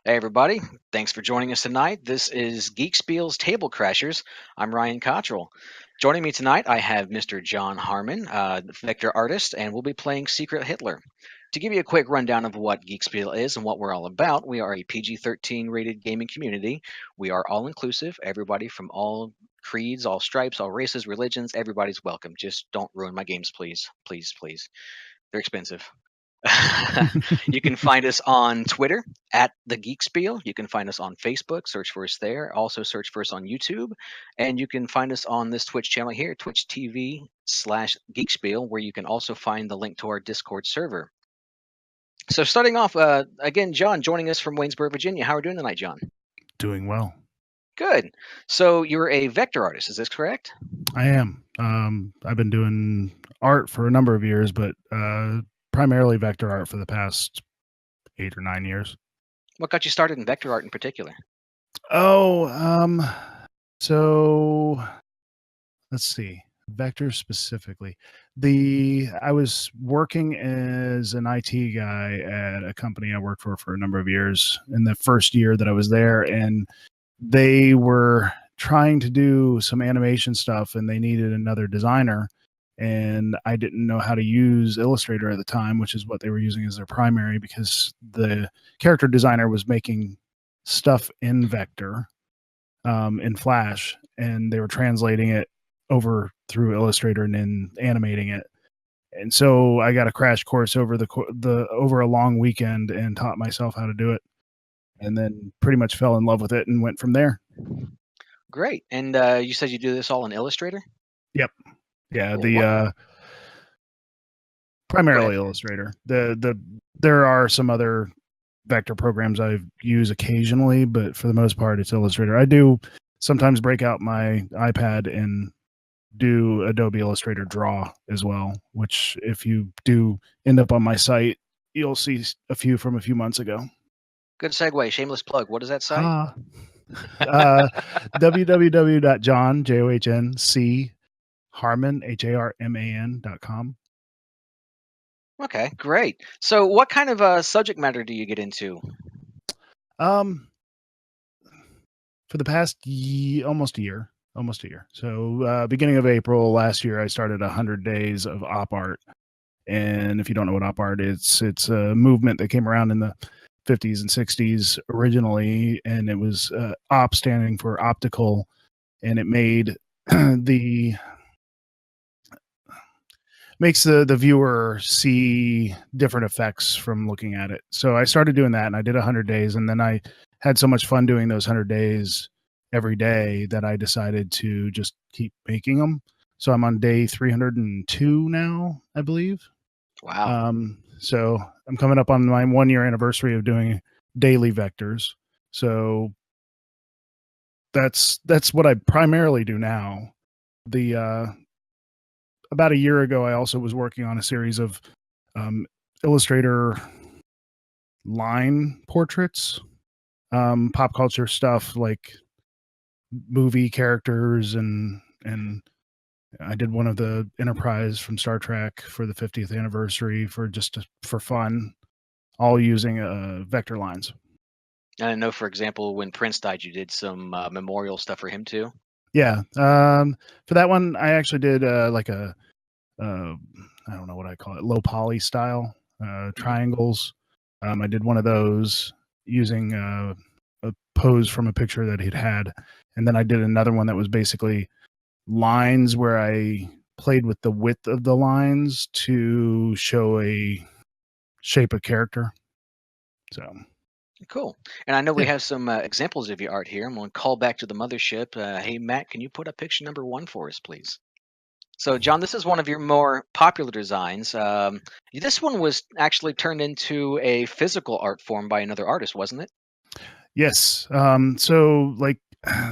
Hey, everybody. Thanks for joining us tonight. This is Geek Spiel's Table Crashers. I'm Ryan Cottrill. Joining me tonight, I have Mr. John Harman, vector artist, and we'll be playing Secret Hitler. To give you a quick rundown of what Geek Spiel is and what we're all about, we are a PG-13 rated gaming community. We are all inclusive. Everybody from all creeds, all stripes, all races, religions, everybody's welcome. Just don't ruin my games, please. Please, please. They're expensive. You can find us on Twitter at the Geek Spiel. You can find us on Facebook. Search for us there. Also search for us on YouTube, and you can find us on this Twitch channel here, Twitch TV/Geek Spiel, where you can also find the link to our Discord server. So starting off, again, John joining us from Waynesboro, Virginia. How are you doing tonight, John? Doing well. Good. So you're a vector artist, is this correct? I am. I've been doing art for a number of years, but primarily vector art for the past 8 or 9 years. What got you started in vector art in particular? So let's see. Vector specifically. I was working as an IT guy at a company I worked for a number of years in the first year that I was there, and they were trying to do some animation stuff and they needed another designer, and I didn't know how to use Illustrator at the time, which is what they were using as their primary, because the character designer was making stuff in vector in Flash, and they were translating it over through Illustrator and then animating it. And so I got a crash course over over a long weekend and taught myself how to do it, and then pretty much fell in love with it and went from there. Great. And you said you do this all in Illustrator? Yep. Yeah. Primarily Illustrator. There are some other vector programs I use occasionally, but for the most part, it's Illustrator. I do sometimes break out my iPad and do Adobe Illustrator Draw as well, which if you do end up on my site, you'll see a few from a few months ago. Good segue. Shameless plug. What is that site? www.johnharman.com. Okay, great. So what kind of subject matter do you get into? For the past almost a year. So beginning of April last year, I started 100 days of op art. And if you don't know what op art is, it's a movement that came around in the 50s and 60s originally, and it was op standing for optical, and it made makes the viewer see different effects from looking at it. So I started doing that, and I did 100 days, and then I had so much fun doing those 100 days every day that I decided to just keep making them. So I'm on day 302 now, I believe. Wow. So I'm coming up on my 1-year anniversary of doing daily vectors. So that's what I primarily do now. About a year ago, I also was working on a series of Illustrator line portraits, pop culture stuff like movie characters, and I did one of the Enterprise from Star Trek for the 50th anniversary for fun, all using vector lines. And I know, for example, when Prince died, you did some memorial stuff for him too. Yeah. For that one, I actually did like a I don't know what I call it, low poly style triangles. I did one of those using a pose from a picture that he'd had, and then I did another one that was basically lines where I played with the width of the lines to show a shape of character. So cool. And I know we have some examples of your art here. I'm going to call back to the mothership. Hey, Matt, can you put up picture number 1 for us, please? So, John, this is one of your more popular designs. This one was actually turned into a physical art form by another artist, wasn't it? Yes. So like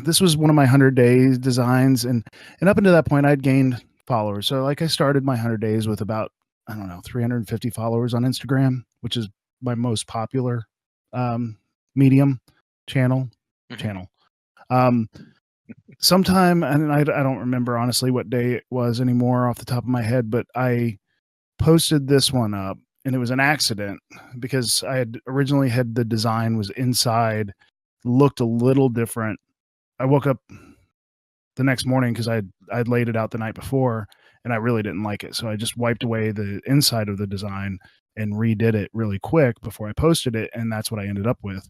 this was one of my 100 days designs, and up until that point I'd gained followers. So like I started my 100 days with about, I don't know, 350 followers on Instagram, which is my most popular medium channel. Sometime, and I don't remember honestly what day it was anymore off the top of my head, but I posted this one up, and it was an accident because I had originally had the design was inside, looked a little different. I woke up the next morning because I'd laid it out the night before, and I really didn't like it. So I just wiped away the inside of the design and redid it really quick before I posted it, and that's what I ended up with.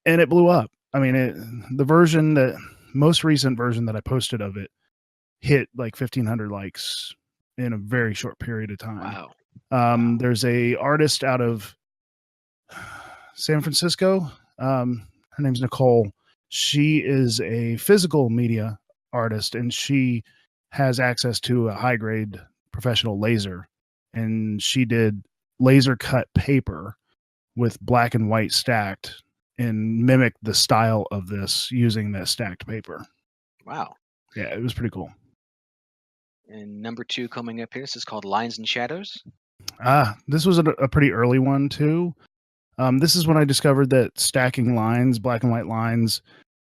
And it blew up. I mean, the version that most recent version that I posted of it hit like 1,500 likes in a very short period of time. Wow. Wow. There's a artist out of San Francisco. Her name's Nicole. She is a physical media artist, and she has access to a high grade professional laser. And she did laser cut paper with black and white stacked and mimicked the style of this using that stacked paper. Wow. Yeah, it was pretty cool. And number 2 coming up here. This is called Lines and Shadows. This was a pretty early one too. This is when I discovered that stacking lines, black and white lines,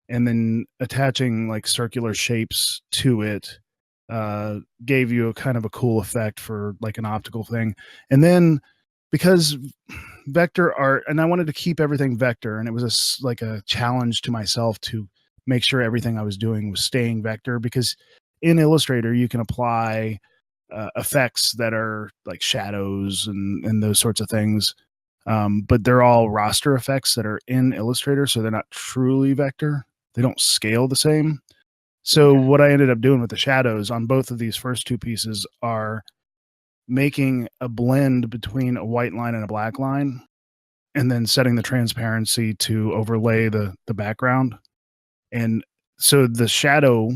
and then attaching like circular shapes to it gave you a kind of a cool effect for like an optical thing. And then because vector art, and I wanted to keep everything vector, and it was like a challenge to myself to make sure everything I was doing was staying vector, because in Illustrator you can apply effects that are like shadows and those sorts of things. But they're all raster effects that are in Illustrator, so they're not truly vector. They don't scale the same. So Okay. what I ended up doing with the shadows on both of these first two pieces are making a blend between a white line and a black line, and then setting the transparency to overlay the background. And so the shadow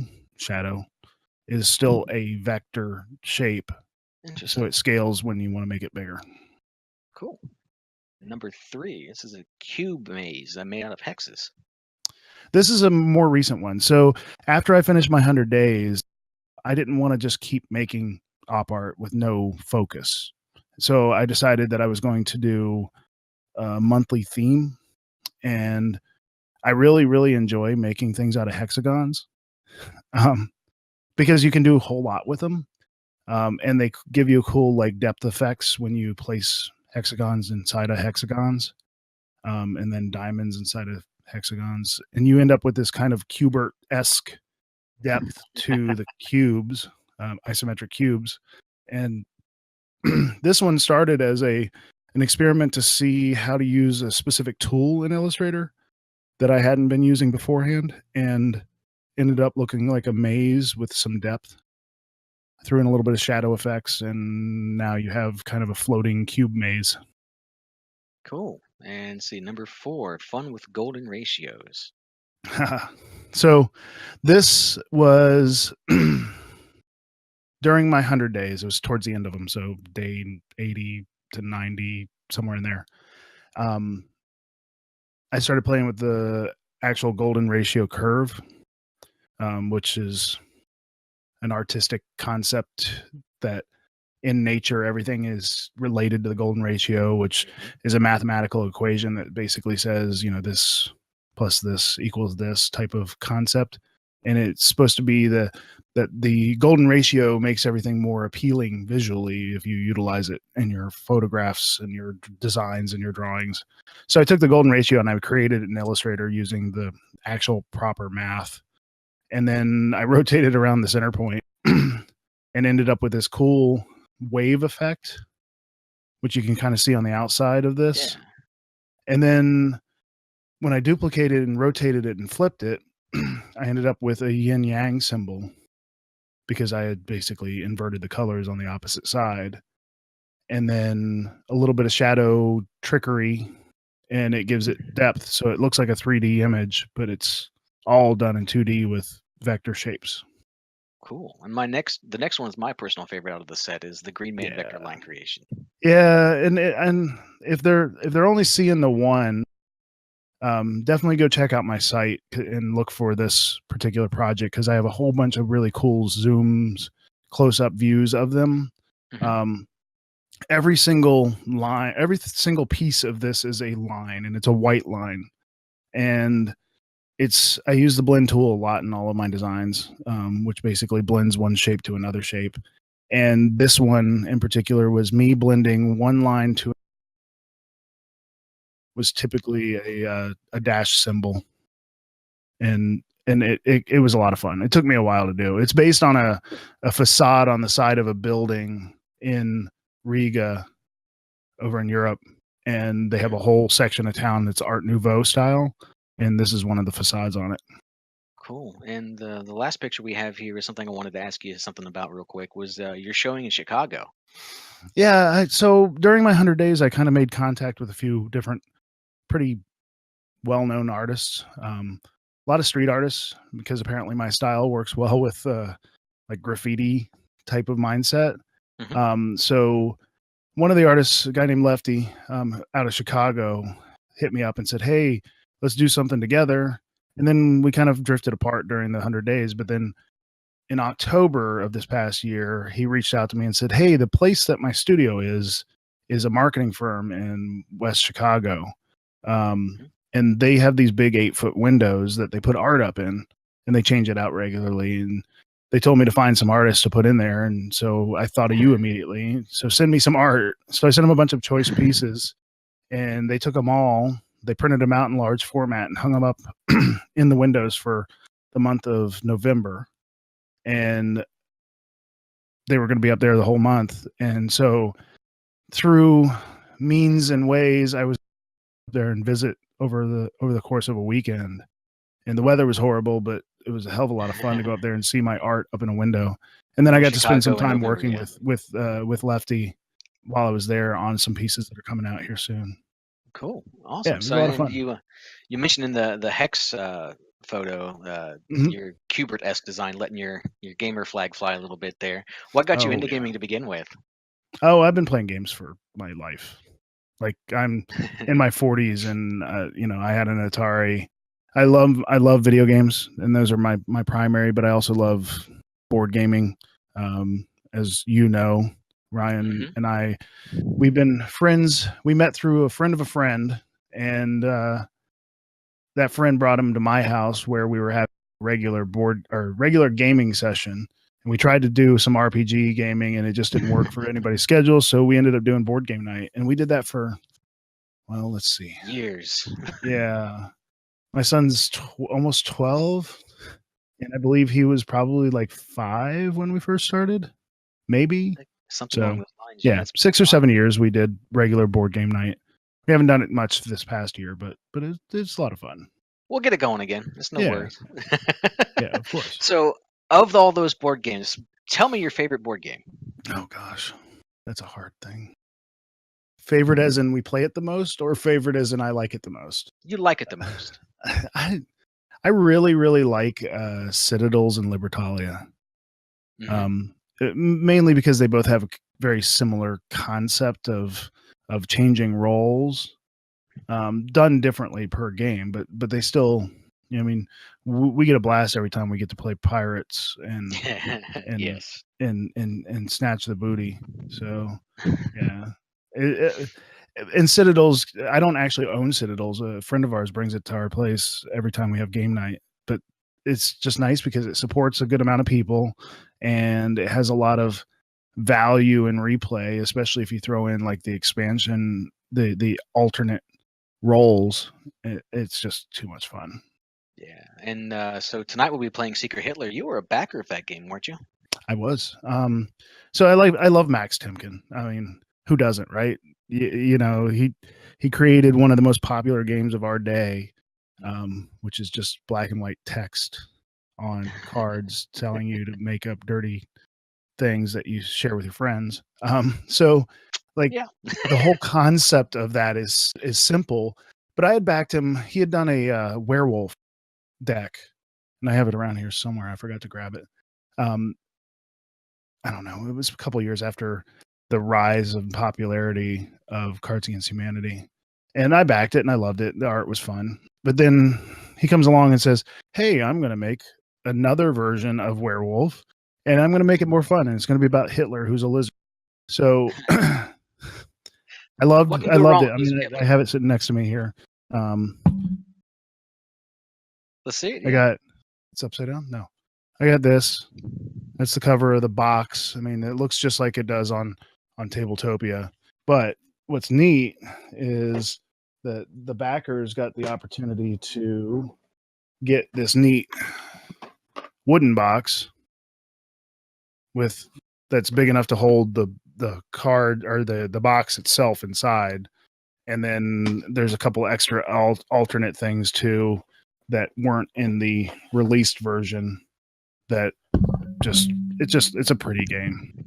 is still a vector shape, so Interesting. it scales when you want to make it bigger. Cool. Number 3. This is a cube maze made out of hexes. This is a more recent one. So after I finished my 100 days, I didn't want to just keep making op art with no focus. So I decided that I was going to do a monthly theme. And I really, really enjoy making things out of hexagons, um, because you can do a whole lot with them. And they give you cool like depth effects when you place hexagons inside of hexagons, and then diamonds inside of hexagons. And you end up with this kind of Cubert-esque depth to the cubes, isometric cubes. And this one started as an experiment to see how to use a specific tool in Illustrator that I hadn't been using beforehand, and ended up looking like a maze with some depth. I threw in a little bit of shadow effects, and now you have kind of a floating cube maze. Cool. And see, number 4, fun with golden ratios. So this was during my 100 days. It was towards the end of them, so day 80 to 90, somewhere in there. I started playing with the actual golden ratio curve, which is an artistic concept that in nature everything is related to the golden ratio, which is a mathematical equation that basically says, you know, this plus this equals this type of concept. And it's supposed to be that the golden ratio makes everything more appealing visually if you utilize it in your photographs and your designs and your drawings. So I took the golden ratio and I created it in Illustrator using the actual proper math. And then I rotated around the center point and ended up with this cool wave effect, which you can kind of see on the outside of this. Yeah. And then when I duplicated and rotated it and flipped it, I ended up with a yin yang symbol because I had basically inverted the colors on the opposite side. And then a little bit of shadow trickery, and it gives it depth. So it looks like a 3D image, but it's all done in 2D with vector shapes. Cool. And the next one is my personal favorite out of the set is the Green Man vector line creation. Yeah, and if they're only seeing the one, definitely go check out my site and look for this particular project, because I have a whole bunch of really cool zooms, close up views of them. Mhm. Every single line, every single piece of this is a line, and it's a white line. And I use the blend tool a lot in all of my designs, which basically blends one shape to another shape. And this one in particular was me blending one line to was typically a dash symbol, and it was a lot of fun. It took me a while to do. It's based on a facade on the side of a building in Riga over in Europe, and they have a whole section of town that's Art Nouveau style, and this is one of the facades on it. Cool. And the last picture we have here is something I wanted to ask you something about real quick. Was you're showing in Chicago? Yeah, so during my 100 days, I kind of made contact with a few different pretty well-known artists, a lot of street artists, because apparently my style works well with like graffiti type of mindset. Hmm. So one of the artists, a guy named Lefty, out of Chicago, hit me up and said, "Hey, let's do something together." And then we kind of drifted apart during the 100 days. But then in October of this past year, he reached out to me and said, "Hey, the place that my studio is a marketing firm in West Chicago, um, Hmm. and they have these big 8-foot windows that they put art up in, and they change it out regularly." And they told me to find some artists to put in there, and so I thought of you immediately. So send me some art. So I sent them a bunch of choice pieces, and they took them all. They printed them out in large format and hung them up in the windows for the month of November, and they were going to be up there the whole month. And so through means and ways, I was up there and visit over the course of a weekend. And the weather was horrible, but it was a hell of a lot of fun to go up there and see my art up in a window. And then I Oh, got to spend some Chicago in time November, working yeah. with Lefty while I was there on some pieces that are coming out here soon. Cool, Yeah, awesome. it was So, a lot of and fun. you mentioned in the hex photo, Mhm. your Kubert-esque design, letting your gamer flag fly a little bit there. What got you Oh into yeah. gaming to begin with? Oh, I've been playing games for my life. Like I'm in my 40s, and I had an Atari. I love video games, and those are my primary. But I also love board gaming. As you know, Ryan Hmm. and I, we've been friends. We met through a friend of a friend, and that friend brought him to my house where we were having regular board or regular gaming session. And we tried to do some RPG gaming, and it just didn't work for anybody's schedule. So we ended up doing board game night, and we did that for, well, let's see. Years. Yeah. My son's almost 12, and I believe he was probably like 5 when we first started, maybe. Something along So, those lines. Yeah, yeah, that's pretty 6 or wild. 7 years we did regular board game night. We haven't done it much this past year, but it's a lot of fun. We'll get it going again. It's no Yeah. worries. Yeah, of course. So, of all those board games, tell me your favorite board game. Oh gosh, that's a hard thing. Favorite as in we play it the most, or favorite as in I like it the most? You like it the most. I I really, really like, Citadels and Libertalia. Hmm. Um, Mainly because they both have a very similar concept of changing roles, done differently per game, but they still, I mean, we get a blast every time we get to play pirates and Yes. and snatch the booty. So yeah. And Citadels, I don't actually own Citadels. A friend of ours brings it to our place every time we have game night. But it's just nice because it supports a good amount of people, and it has a lot of value in replay, especially if you throw in like the expansion, the alternate roles. It's just too much fun. Yeah. And so tonight we'll be playing Secret Hitler. You were a backer of that game, weren't you? I was. So I love Max Timken. I mean, who doesn't, right? He created one of the most popular games of our day, which is just black and white text on cards telling you to make up dirty things that you share with your friends. So like Yeah. the whole concept of that is simple. But I had backed him. He had done a werewolf deck, and I have it around here somewhere. I forgot to grab it. Um, I don't know. It was a couple years after the rise of popularity of Cards Against Humanity, and I backed it and I loved it. The art was fun, but then he comes along and says, "Hey, I'm going to make another version of Werewolf, and I'm going to make it more fun, and it's going to be about Hitler, who's a lizard." So What can I go loved wrong it. with I losing mean, I Hitler? have it sitting next to me here. Um, Let's see it. I Yeah. got it's upside down. No, I got this. That's the cover of the box. I mean, it looks just like it does on Tabletopia. But what's neat is that the backers got the opportunity to get this neat wooden box with that's big enough to hold the card or the box itself inside. And then there's a couple extra alternate things too that weren't in the released version that it's a pretty game.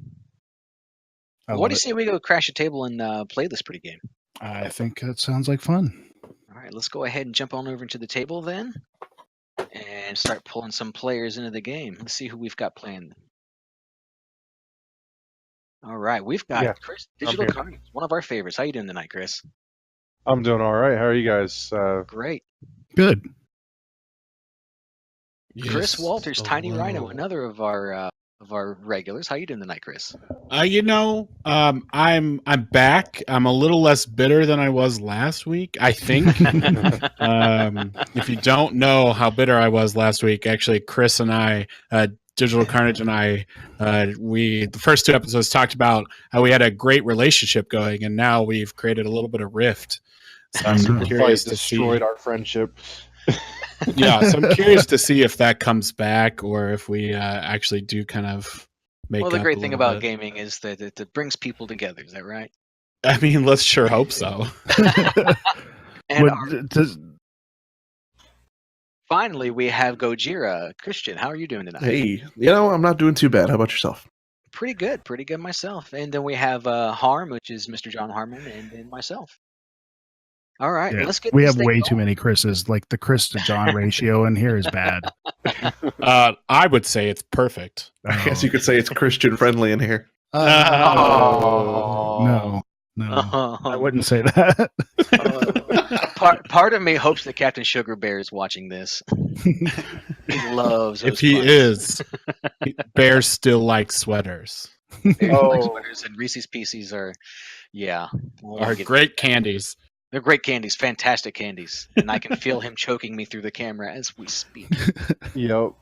What do you say we go crash a table and play this pretty game? I think that sounds like fun. All right, let's go ahead and jump on over to the table then and start pulling some players into the game. Let's see who we've got playing. All right, we've got Chris, Digital Carnage, one of our favorites. How you doing tonight, Chris? I'm doing all right. How are you guys? Great. Good. Chris Walters, Tiny Rhino, another of our regulars. How you doing tonight, Chris? I'm back. I'm a little less bitter than I was last week, I think. If you don't know how bitter I was last week, actually, Chris and I, Digital Carnage and I, the first 2 episodes talked about how we had a great relationship going, and now we've created a little bit of rift. So I'm curious to see. Destroyed our friendship. Yeah, so I'm curious to see if that comes back or if we actually do kind of make. Well, the up great a thing little about bit. gaming is that it brings people together. Is that right? I mean, let's sure hope so. And finally, we have Gojira. Christian, how are you doing tonight? Hey, I'm not doing too bad. How about yourself? Pretty good myself. And then we have Harm, which is Mr. John Harman, and then myself. All right, Yeah, let's get. We have way too many Chris's. Like the Chris to John ratio in here is bad. I would say it's perfect. I guess you could say it's Christian friendly in here. No, I wouldn't say that. Part of me hopes that Captain Sugar Bear is watching this. He loves those If he puns. is, bears still like sweaters. Bears like sweaters and Reese's Pieces are Great candies. They're great candies, fantastic candies, and I can feel him choking me through the camera as we speak. Yep.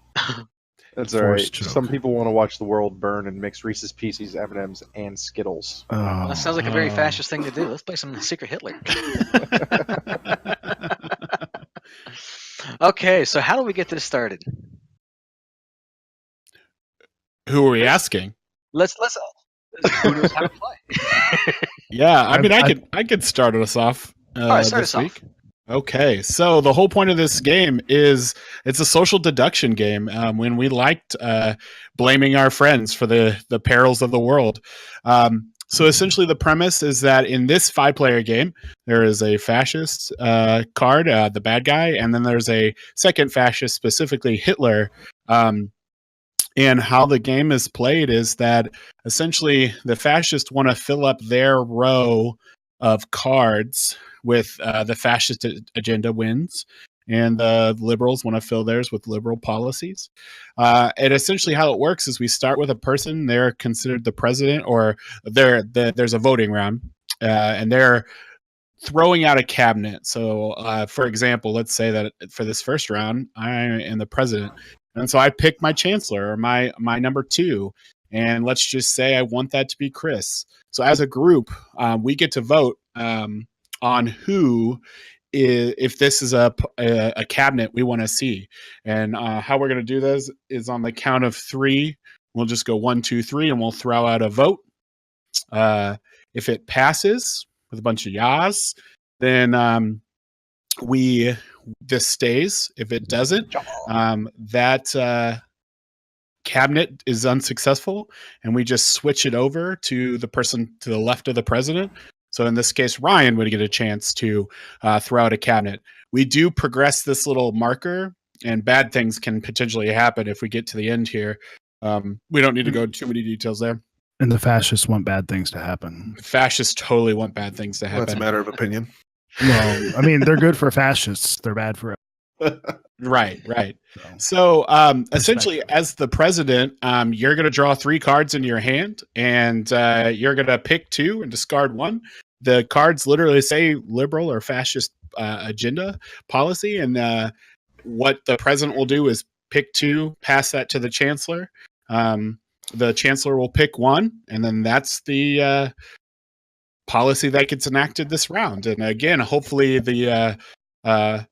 That's all right. Some people want to watch the world burn and mix Reese's Pieces, M&Ms, and Skittles. That sounds like a very fascist thing to do. Let's play some Secret Hitler. Okay, so how do we get this started? Who are we asking? Let's who knows how to play? Yeah, I mean, I could start us off. All right, start this us week. Okay, so the whole point of this game is it's a social deduction game. When we liked blaming our friends for the perils of the world. So essentially, the premise is that in this 5-player game, there is a fascist card, the bad guy, and then there's a second fascist, specifically Hitler. And how the game is played is that essentially the fascists want to fill up their row of cards with the fascist agenda wins, and the liberals want to fill theirs with liberal policies. And essentially how it works is we start with a person, they're considered the president, or there's a voting round, and they're throwing out a cabinet. So for example, let's say that for this first round, I am the president. And so I pick my chancellor or my number 2. And let's just say I want that to be Chris. So as a group, we get to vote on who, if this is a cabinet we want to see. And how we're going to do this is on the count of 3. We'll just go 1, 2, 3, and we'll throw out a vote. If it passes with a bunch of yas, then this stays. If it doesn't, that cabinet is unsuccessful, and we just switch it over to the person to the left of the president. So in this case, Ryan would get a chance to throw out a cabinet. We do progress this little marker, and bad things can potentially happen if we get to the end here. We don't need to go into too many details there. And the fascists want bad things to happen. Fascists totally want bad things to happen. Well, that's a matter of opinion. No, I mean, they're good for fascists. They're bad for. Right. So essentially, as the president, you're going to draw 3 cards into your hand, and you're going to pick 2 and discard 1. The cards literally say liberal or fascist agenda policy, and what the president will do is pick 2, pass that to the chancellor. The chancellor will pick one, and then that's the policy that gets enacted this round. And again, hopefully the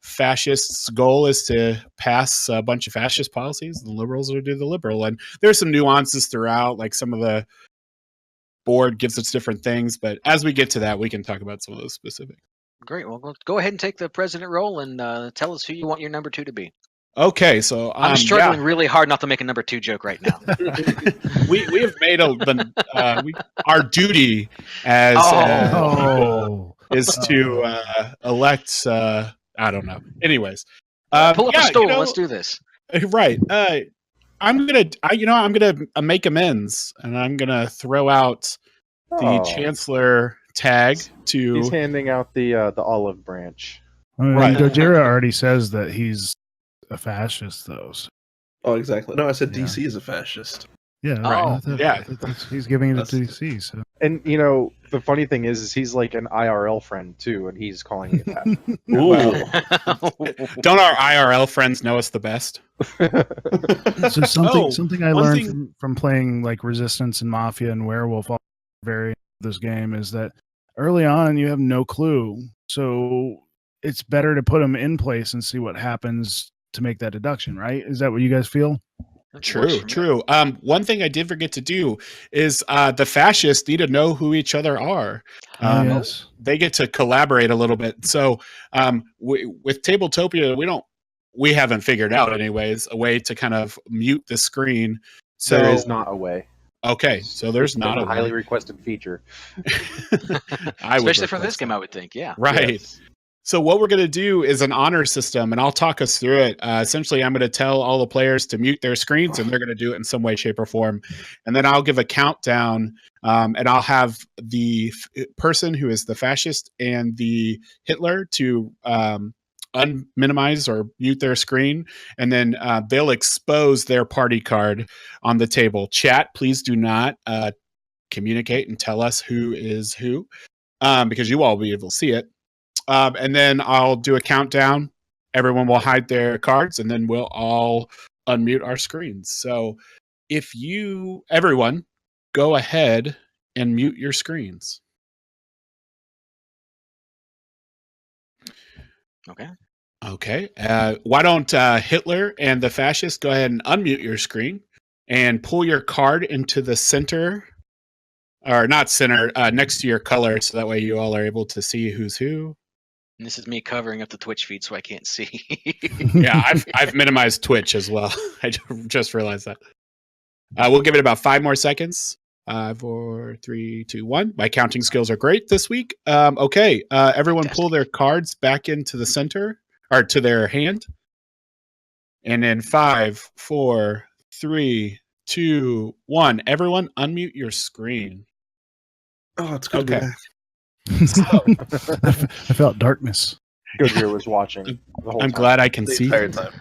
fascists' goal is to pass a bunch of fascist policies. The liberals will do the liberal. And there's some nuances throughout, like some of the board gives us different things. But as we get to that, we can talk about some of those specifics. Great. Well, go ahead and take the president role and tell us who you want your number 2 to be. Okay, so I'm struggling really hard not to make a number 2 joke right now. we have made our duty as is to elect. I don't know. Anyways, pull up a stool. Let's do this. Right. I'm gonna make amends, and I'm gonna throw out the chancellor tag to. He's handing out the olive branch. Right. Gojira already says that he's a fascist, though. So. Oh, exactly. No, I said DC is a fascist. Yeah. Right. He's giving it to DC. So. And the funny thing is he's like an IRL friend too, and he's calling it that. Don't our IRL friends know us the best? So something I learned from playing like Resistance and Mafia and Werewolf, all variant of this game, is that early on you have no clue. So it's better to put them in place and see what happens to make that deduction, right? Is that what you guys feel? True. One thing I did forget to do is the fascists need to know who each other are. Yes. They get to collaborate a little bit. So with Tabletopia, we haven't figured out anyways a way to kind of mute the screen. So there is not a way. Okay, so there's not a highly requested feature. Especially for this game, I would think. Yeah. Right. Yes. So what we're going to do is an honor system, and I'll talk us through it. Essentially, I'm going to tell all the players to mute their screens, and they're going to do it in some way, shape, or form. And then I'll give a countdown, and I'll have the person who is the fascist and the Hitler to unminimize or mute their screen, and then they'll expose their party card on the table. Chat, please do not communicate and tell us who is who, because you all will be able to see it. And then I'll do a countdown. Everyone will hide their cards, and then we'll all unmute our screens. So everyone, go ahead and mute your screens. Okay. Why don't Hitler and the fascist go ahead and unmute your screen and pull your card into the center, or not center, next to your color, so that way you all are able to see who's who. And this is me covering up the Twitch feed so I can't see. Yeah, I've minimized Twitch as well. I just realized that. We'll give it about 5 more seconds. 5, 4, 3, 2, 1. My counting skills are great this week. Okay, everyone Fantastic. pull their cards back into the center, or to their hand. And then 5, 4, 3, 2, 1. Everyone unmute your screen. Oh, it's good. Okay. I felt darkness. Goodyear was watching the whole I'm time. glad I can The see. entire time.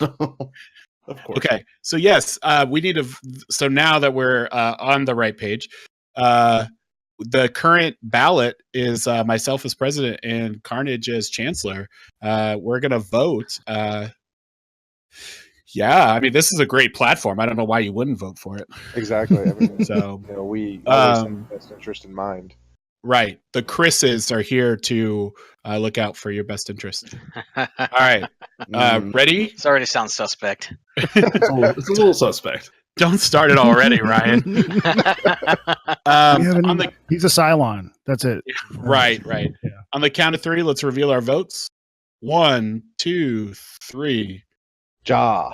Of course. Okay, so yes, we need to. So now that we're on the right page, the current ballot is myself as president and Carnage as chancellor. We're gonna vote. Yeah, I mean, this is a great platform. I don't know why you wouldn't vote for it. Exactly. I mean, So we always have the best interest in mind. right, the Chris's are here to look out for your best interest. All right, ready? It's already sounds suspect. It's a little suspect. Don't start it already, Ryan. He's a Cylon. That's it. Right. Yeah. On the count of 3, let's reveal our votes. 1, 2, 3. Ja.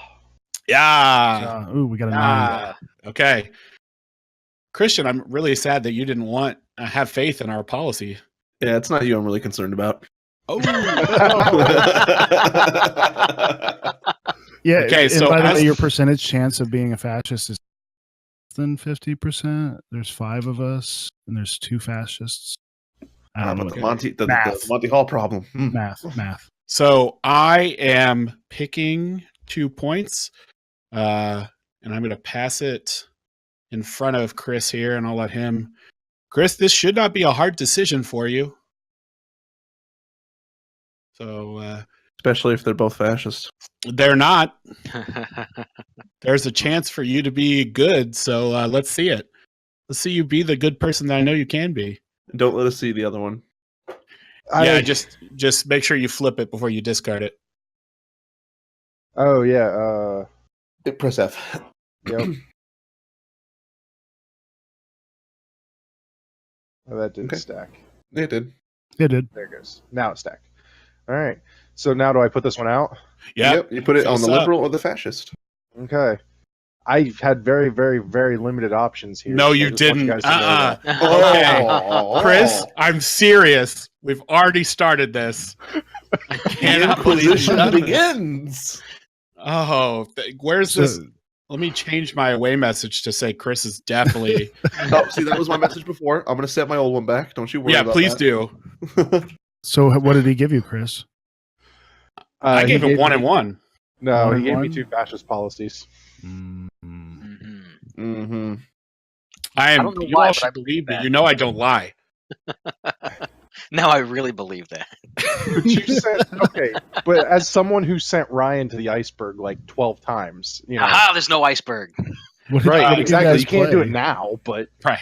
Yeah. We got a 9. Okay. Christian, I'm really sad that you didn't want have faith in our policy. Yeah, it's not you I'm really concerned about. Oh. Yeah. Okay, so by the way, your percentage chance of being a fascist is less than 50%. There's 5 of us, and there's 2 fascists. But the Monty Math. Monty Hall problem. Math. So I am picking 2 points, and I'm going to pass it in front of Chris here, and I'll let him. Chris, this should not be a hard decision for you. So Especially if they're both fascist. They're not. There's a chance for you to be good, so let's see it. Let's see you be the good person that I know you can be. Don't let us see the other one. Yeah, just make sure you flip it before you discard it. Oh yeah. Press F. Yep. Oh, that didn't stack. It did. It did. There it goes. Now it's stacked. All right. So now do I put this one out? Yep. You put it on Face the up. liberal or the fascist. Okay. I've had very, very, very limited options here. No, so I you just want didn't. guys to know that. Okay. Oh. Chris, I'm serious. We've already started this. I The cannot believe you've Inquisition done this. begins. Oh, where's this? Let me change my away message to say Chris is definitely. Oh, see, that was my message before. I'm going to set my old one back. Don't you worry Yeah, about please that. do. So what did he give you, Chris? I gave he him 1 me- and 1. No, One he and gave me one? 2 fascist policies. Mm-hmm. I don't know You why, all but should I believe believe me. You know I don't lie. Now I really believe that. But you sent okay, but as someone who sent Ryan to the iceberg like 12 times, you know, Aha, there's no iceberg. What did, right? what did Exactly. guys You can't do play? it now, but Right.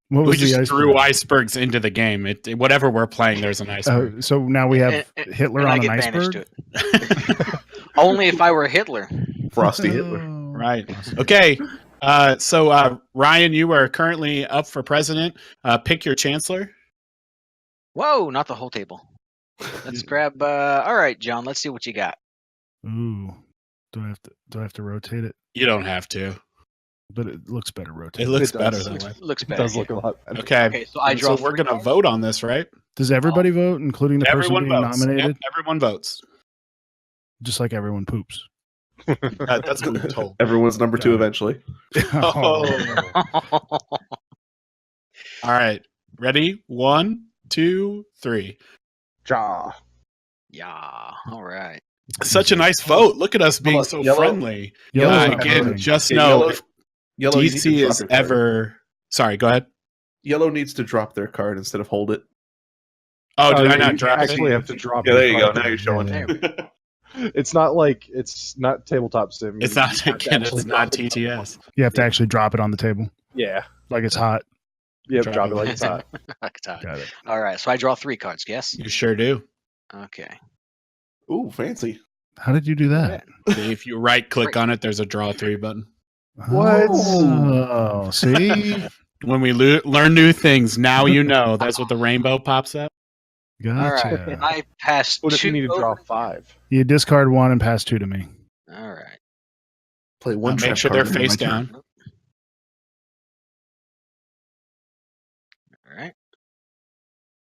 What We was the just iceberg? threw icebergs into the game. Whatever we're playing, there's an iceberg. So now we have And- Hitler and I on an get banished iceberg. to it. Only if I were Hitler. Frosty Hitler. Oh. Right. Okay. So Ryan, you are currently up for president. Pick your chancellor. Whoa, not the whole table. Let's grab. All right, John. Let's see what you got. Ooh. Do I have to rotate it? You don't have to. But it looks better It rotated. looks It better does. that way. Looks it better. does look a lot better. Okay. Okay, so I And draw. so we're 3 going to cards. vote on this, right? Does everybody vote, including the Everyone person being votes. nominated? Yep, everyone votes. Just like everyone poops. That's what we're told. Everyone's number 2 Got it. eventually. Oh. All right. Ready? 1, 2, 3. Jaw. Yeah. All right. Such a nice vote. Look at us being on, so yellow. friendly. Yellow's Yeah, not Again, voting. just Okay, know yellow- if Yellow, you need to DC drop is your card. ever. Sorry, go ahead. Yellow needs to drop their card instead of hold it. Oh, did I yeah, not you drop actually it? have to drop Yeah, your there you go. card. Now you're showing. Yeah. It's not like it's not tabletop sim. It's You not. have to Again, actually it's not drop it. TTS. You have to actually drop it on the table Yeah. like it's hot. Yep, Drop drop it it like like it's hot. Got it. All right. So I draw 3 cards. Yes. You sure do. Okay. Ooh, fancy. How did you do that? If you right click on it, there's a draw 3 button. What? Oh, see? When we learn new things, now you know. That's what the rainbow pops up. All Gotcha. right. I passed. What if 2 you need to draw over- 5? You discard 1 and pass 2 to me. All right. Play one. Make trap sure card they're in face my turn. down. All right.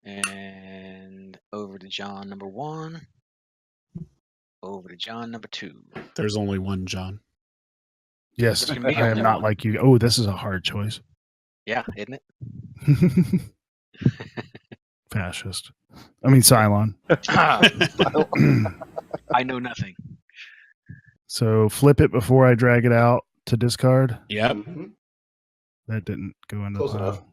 And over to John number 1. Over to John number 2. There's only one John. Yes, It's gonna be I am only not one. like you. Oh, this is a hard choice. Yeah, isn't it? Fascist. I mean, Cylon. I know nothing. So flip it before I drag it out to discard. Yep. Mhm. That didn't go into Close the pile. enough.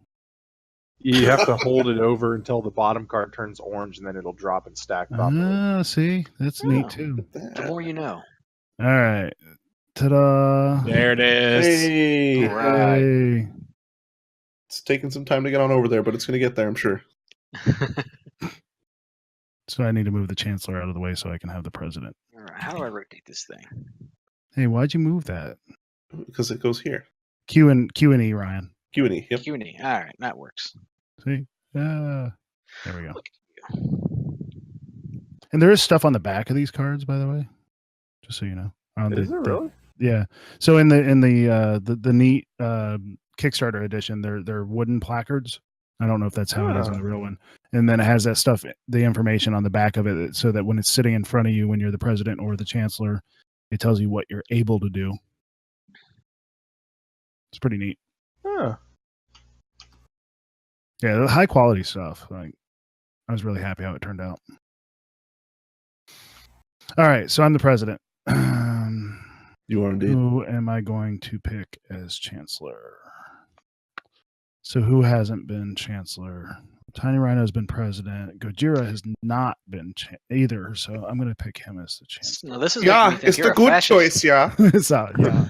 You have to hold it over until the bottom card turns orange, and then it'll drop and stack properly. Ah, see, that's Oh. neat too. The more you know. All right, ta-da! There it is. Hey, All right. Hey. it's taking some time to get on over there, but it's going to get there, I'm sure. So I need to move the chancellor out of the way so I can have the president. All right. How do I rotate this thing? Hey, why'd you move that? Because it goes here. Q and E, Ryan. Q&E. Yep. Q&E. All right, that works. See, there we go. Look at you. And there is stuff on the back of these cards, by the way, just so you know. On Is it really? Yeah. So in the neat Kickstarter edition, they're wooden placards. I don't know if that's how it is in the real one. And then it has that stuff, the information on the back of it, so that when it's sitting in front of you, when you're the president or the chancellor, it tells you what you're able to do. It's pretty neat. Huh. Yeah, the high quality stuff. Like, I was really happy how it turned out. All right, so I'm the president. You are indeed. Who am I going to pick as chancellor? So who hasn't been chancellor? Tiny Rhino's been president. Gojira has not been either, so I'm going to pick him as the chancellor. No, this is making me think it's you're the a good fascist. choice, yeah. It's out, yeah.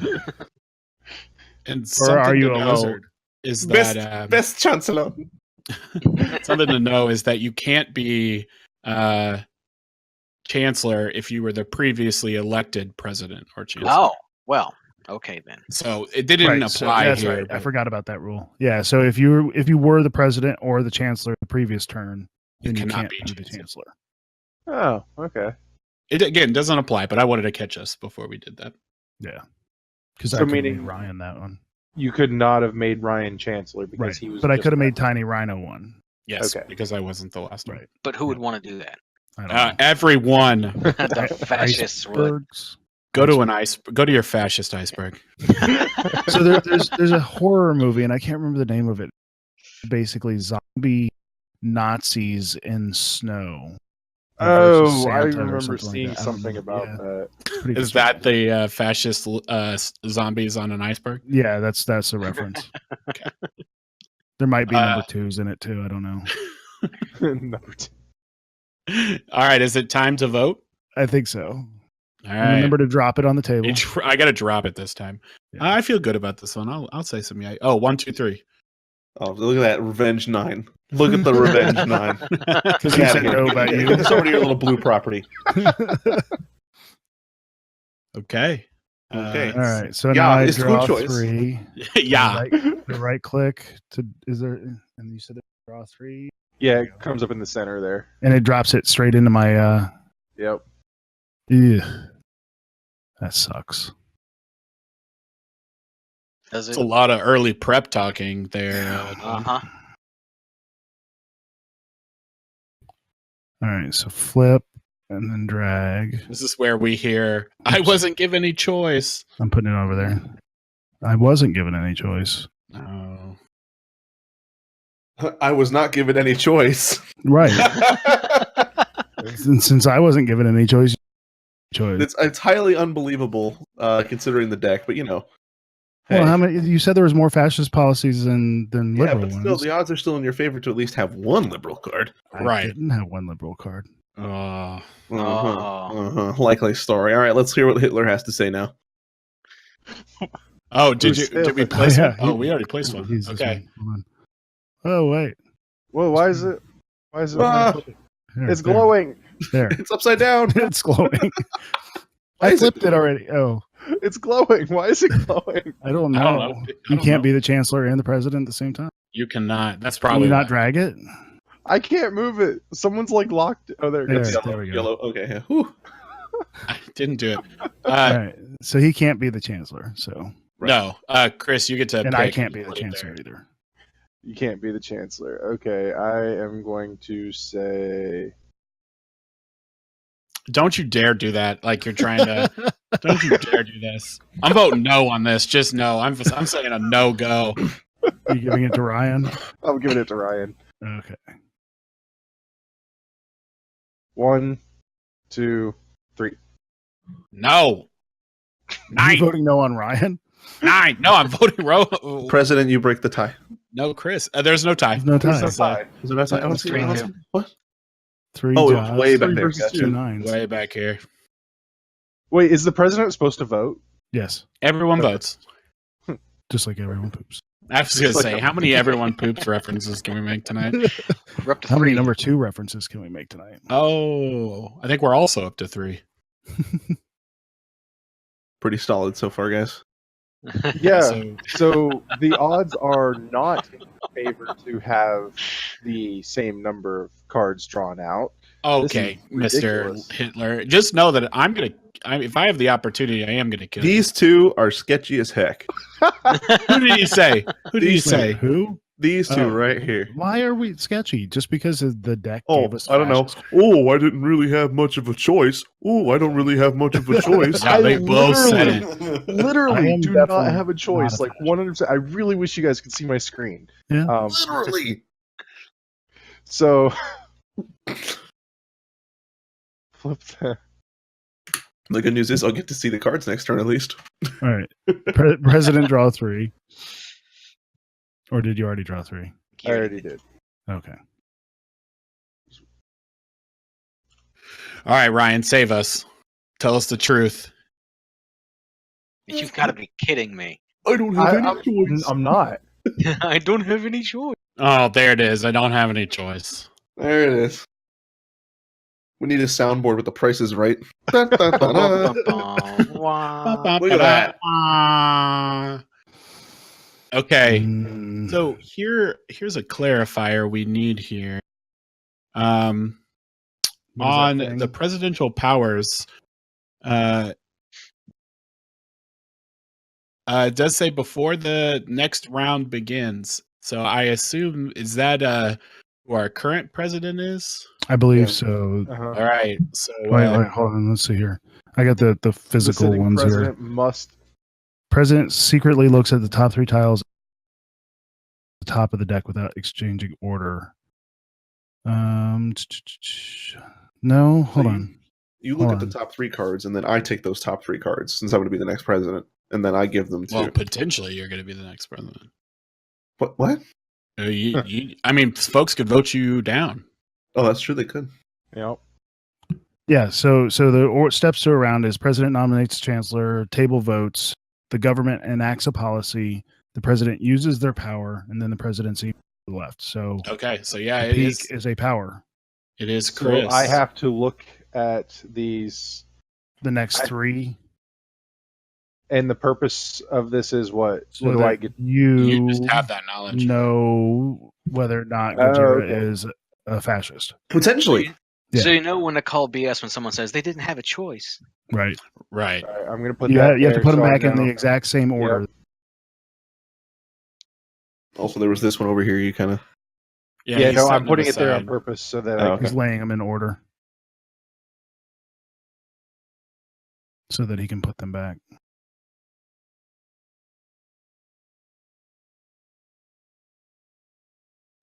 And Or are something you to a know lizard? is Best, that best chancellor. something to know is that you can't be chancellor if you were the previously elected president or chancellor. Oh, well, okay then. So it didn't So apply that's here. right. I but- forgot about that rule. Yeah, so if you were the president or the chancellor the previous turn, then you cannot can't be be the chancellor. chancellor. Oh, okay. It again doesn't apply, but I wanted to catch us before we did that. Yeah, because So I could have meaning- made Ryan that one. You could not have made Ryan chancellor because Right, he was. but I just could have made president. Tiny Rhino one. Yes, Okay. because I wasn't the last one. Right. But who would want to do that? I don't know. Everyone, The fascists would. Icebergs. go to your fascist iceberg. So there's a horror movie, and I can't remember the name of it. Basically, zombie Nazis in snow. versus Oh, I Santa or remember something like seeing that. I don't something know. about Yeah, that. pretty Is good that movie. the fascist zombies on an iceberg? Yeah, that's a reference. Okay. There might be number twos in it too. I don't know. Number two. All right, is it time to vote? I think so. All And right. remember to drop it on the table. I got to drop it this time. Yeah. I feel good about this one. I'll say some yeah. Oh, 1, 2, 3. Oh, look at that Revenge 9. Look at the Revenge 9. Because you said no about you. Get this over to your little blue property. Okay. Okay. All right. So Yeah, now I it's the draw good choice. 3. Yeah. The right click to is there, and you said draw 3, Yeah, it comes up in the center there. and it drops it straight into my. Yep. Ew. That sucks. Does It's it? a lot of early prep talking there. Uh-huh. All right. So flip and then drag. This is where we hear, I wasn't given any choice. I'm putting it over there. I wasn't given any choice. Oh. I was not given any choice. Right. Since I wasn't given any choice. It's highly unbelievable considering the deck, but you know. Well, hey. how many? You said there was more fascist policies than Yeah, liberal but still, ones. the odds are still in your favor to at least have one liberal card. I Right. didn't have one liberal card. Oh. Likely story. All right, let's hear what Hitler has to say now. Oh, did we place Yeah, one? Oh, we already placed one. He's this Okay. one. Hold on. Oh wait, Well, why is it? Ah, There, It's there, glowing. There, it's upside down. it's glowing. Why I is it- flipped it already. Oh, It's glowing. Why is it glowing? I don't know. I don't know. I You don't can't know. be the chancellor and the president at the same time. You cannot. That's Can probably you not why. drag it? I can't move it. Someone's like locked. Oh, there it There. goes. Yellow, we go. yellow. Okay. Yeah. Whew. I didn't do it. All right. So he can't be the chancellor. So No, Chris, you get to and pick I can't be the put it chancellor there. either. You can't be the chancellor. Okay, I am going to say. Don't you dare do that. Like you're trying to. Don't you dare do this. I'm voting no on this. Just no. I'm saying a no go. Are you giving it to Ryan? I'm giving it to Ryan. Okay. 1, 2, 3. No. You 9. voting no on Ryan? 9. No, I'm voting President, you break the tie. No, Chris. There's no tie. There's no There's tie. no tie. Is there not tie? I don't That's see three, it. two. What? 3 Oh, it was jobs, way back 3 there. versus Gotcha. 2 nines. Way back here. Wait, is the president supposed to vote? Yes, Everyone votes. just like everyone poops. I was going to say, how many everyone poops references can we make tonight? We're up to How many 3. number 2 references can we make tonight? Oh, I think we're also up to 3. Pretty solid so far, guys. Yeah. So, So the odds are not in favor to have the same number of cards drawn out. okay, This is Mr. ridiculous. Hitler. Just know that if I have the opportunity, I am going to kill you. These two are sketchy as heck. Who did he say? Who did he These say? Who? These two Oh. right here. Why are we sketchy? Just because of the deck Oh, gave us I don't know. fascist- Oh, I didn't really have much of a choice. Oh, I don't really have much of a choice. Yeah, they both said it. I Literally am do not definitely have a choice. not a Like 100%. I really wish you guys could see my screen. Yeah. Literally. So flip that. The good news is I'll get to see the cards next turn at least. All right. President draw 3. Or did you already draw 3? I already did. Okay. All right, Ryan, save us. Tell us the truth. You've got to be kidding me. I don't have any choice. I'm not. I don't have any choice. Oh, there it is. I don't have any choice. There it is. We need a soundboard with the prices right. Dun, dun, dun, dun. Look at that. Okay. Mm, So here's a clarifier we need here. what is that On thing? the presidential powers, it does say before the next round begins. So I assume, is that who our current president is? I believe Yeah. so. All right. So Wait, hold on. Let's see here. I got the physical The sitting ones here. president must. President secretly looks at the top 3 tiles at the top of the deck without exchanging order. No, hold on. You look Hold at the on. top 3 cards, and then I take those top 3 cards, since I'm going to be the next president, and then I give them to... well, potentially you're going to be the next president. What? I mean, folks could vote you down. Oh, that's true, they could. Yep. Yeah, so the steps to a round is president nominates chancellor, table votes, the government enacts a policy, the president uses their power, and then the presidency left. So Okay, so yeah, the it peak is a power. It is So Chris. I have to look at these, The next 3. and the purpose of this is what? So What do that I get? You just have that knowledge. know whether or not Oh, Gojira okay. is a fascist. Potentially. Yeah. So you know when to call BS when someone says they didn't have a choice. Right. Right. All right, I'm going to put You that. have to there put them so I back in know. the exact same order. Also, there was this one over here, you kind of... Yeah, he's no, I'm setting putting them it there on aside. purpose so that Oh, I okay. He's laying them in order so that he can put them back.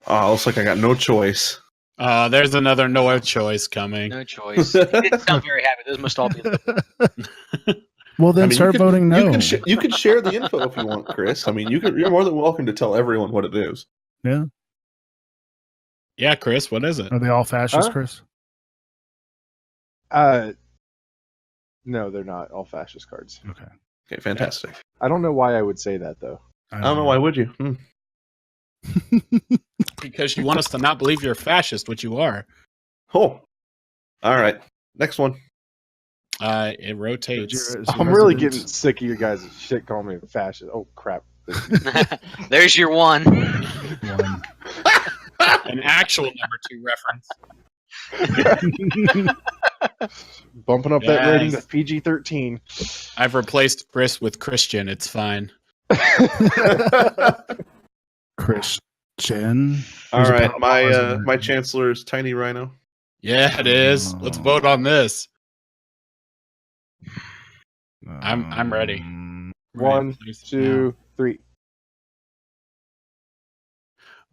Oh, looks like I got no choice. There's another no choice coming. No choice. He didn't sound very happy. This must all be. Well, then I mean, start you could- voting no. You can share the info if you want, Chris. I mean, you're more than welcome to tell everyone what it is. Yeah. Yeah, Chris, what is it? Are they all fascist, Huh? Chris? No, they're not all fascist cards. Okay. Okay, fantastic. I don't know why I would say that though. I don't know why would you? Because you want us to not believe you're a fascist, which you are. Oh, all right. Next one. It rotates. Gojira is the I'm really resident- getting sick of you guys' shit calling me a fascist. Oh crap. There's your one. one. An actual number 2 reference. Bumping up that rating to Yes. PG-13. I've replaced Chris with Christian. It's fine. Christian. All There's a right, pause in there. my chancellor is Tiny Rhino. Yeah, it is. Let's vote on this. I'm ready. One, Place it 2, 3.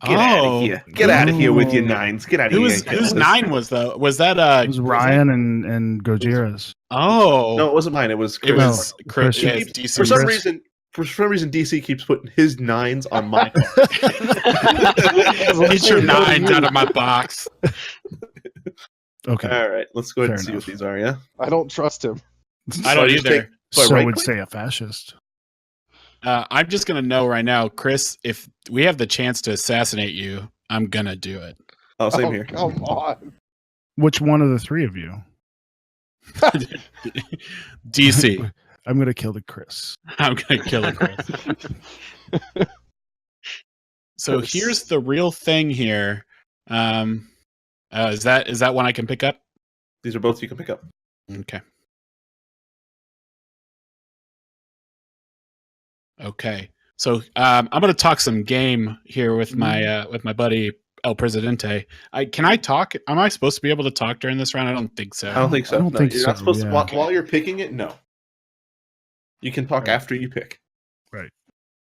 Get out of here! Get out of here with your nines! Get out of Who here! was whose 9 was though? Was that It was Ryan and Gojira's. Oh, No, it wasn't mine. It was it Chris. was Chris. Chris. Yeah, He- DC. for some Chris. reason, DC keeps putting his 9s on my card. Get your 9s out of my box. Okay. All right, let's go ahead and Fair see enough. what these are. Yeah. I don't trust him. I don't just either. take- So right would click? say a fascist. I'm just gonna know right now, Chris. If we have the chance to assassinate you, I'm gonna do it. Oh, same Oh, here. Come on. Which one of the 3 of you? DC. I'm going to kill the Chris. I'm gonna kill it, Chris. So here's the real thing here. Is that one I can pick up? These are both you can pick up. Okay. Okay. So I'm going to talk some game here with my buddy El Presidente. Can I talk? Am I supposed to be able to talk during this round? I don't think so. I don't think so. I don't No, think you're not so, supposed to. yeah. While you're picking it, no. You can talk Right. after you pick.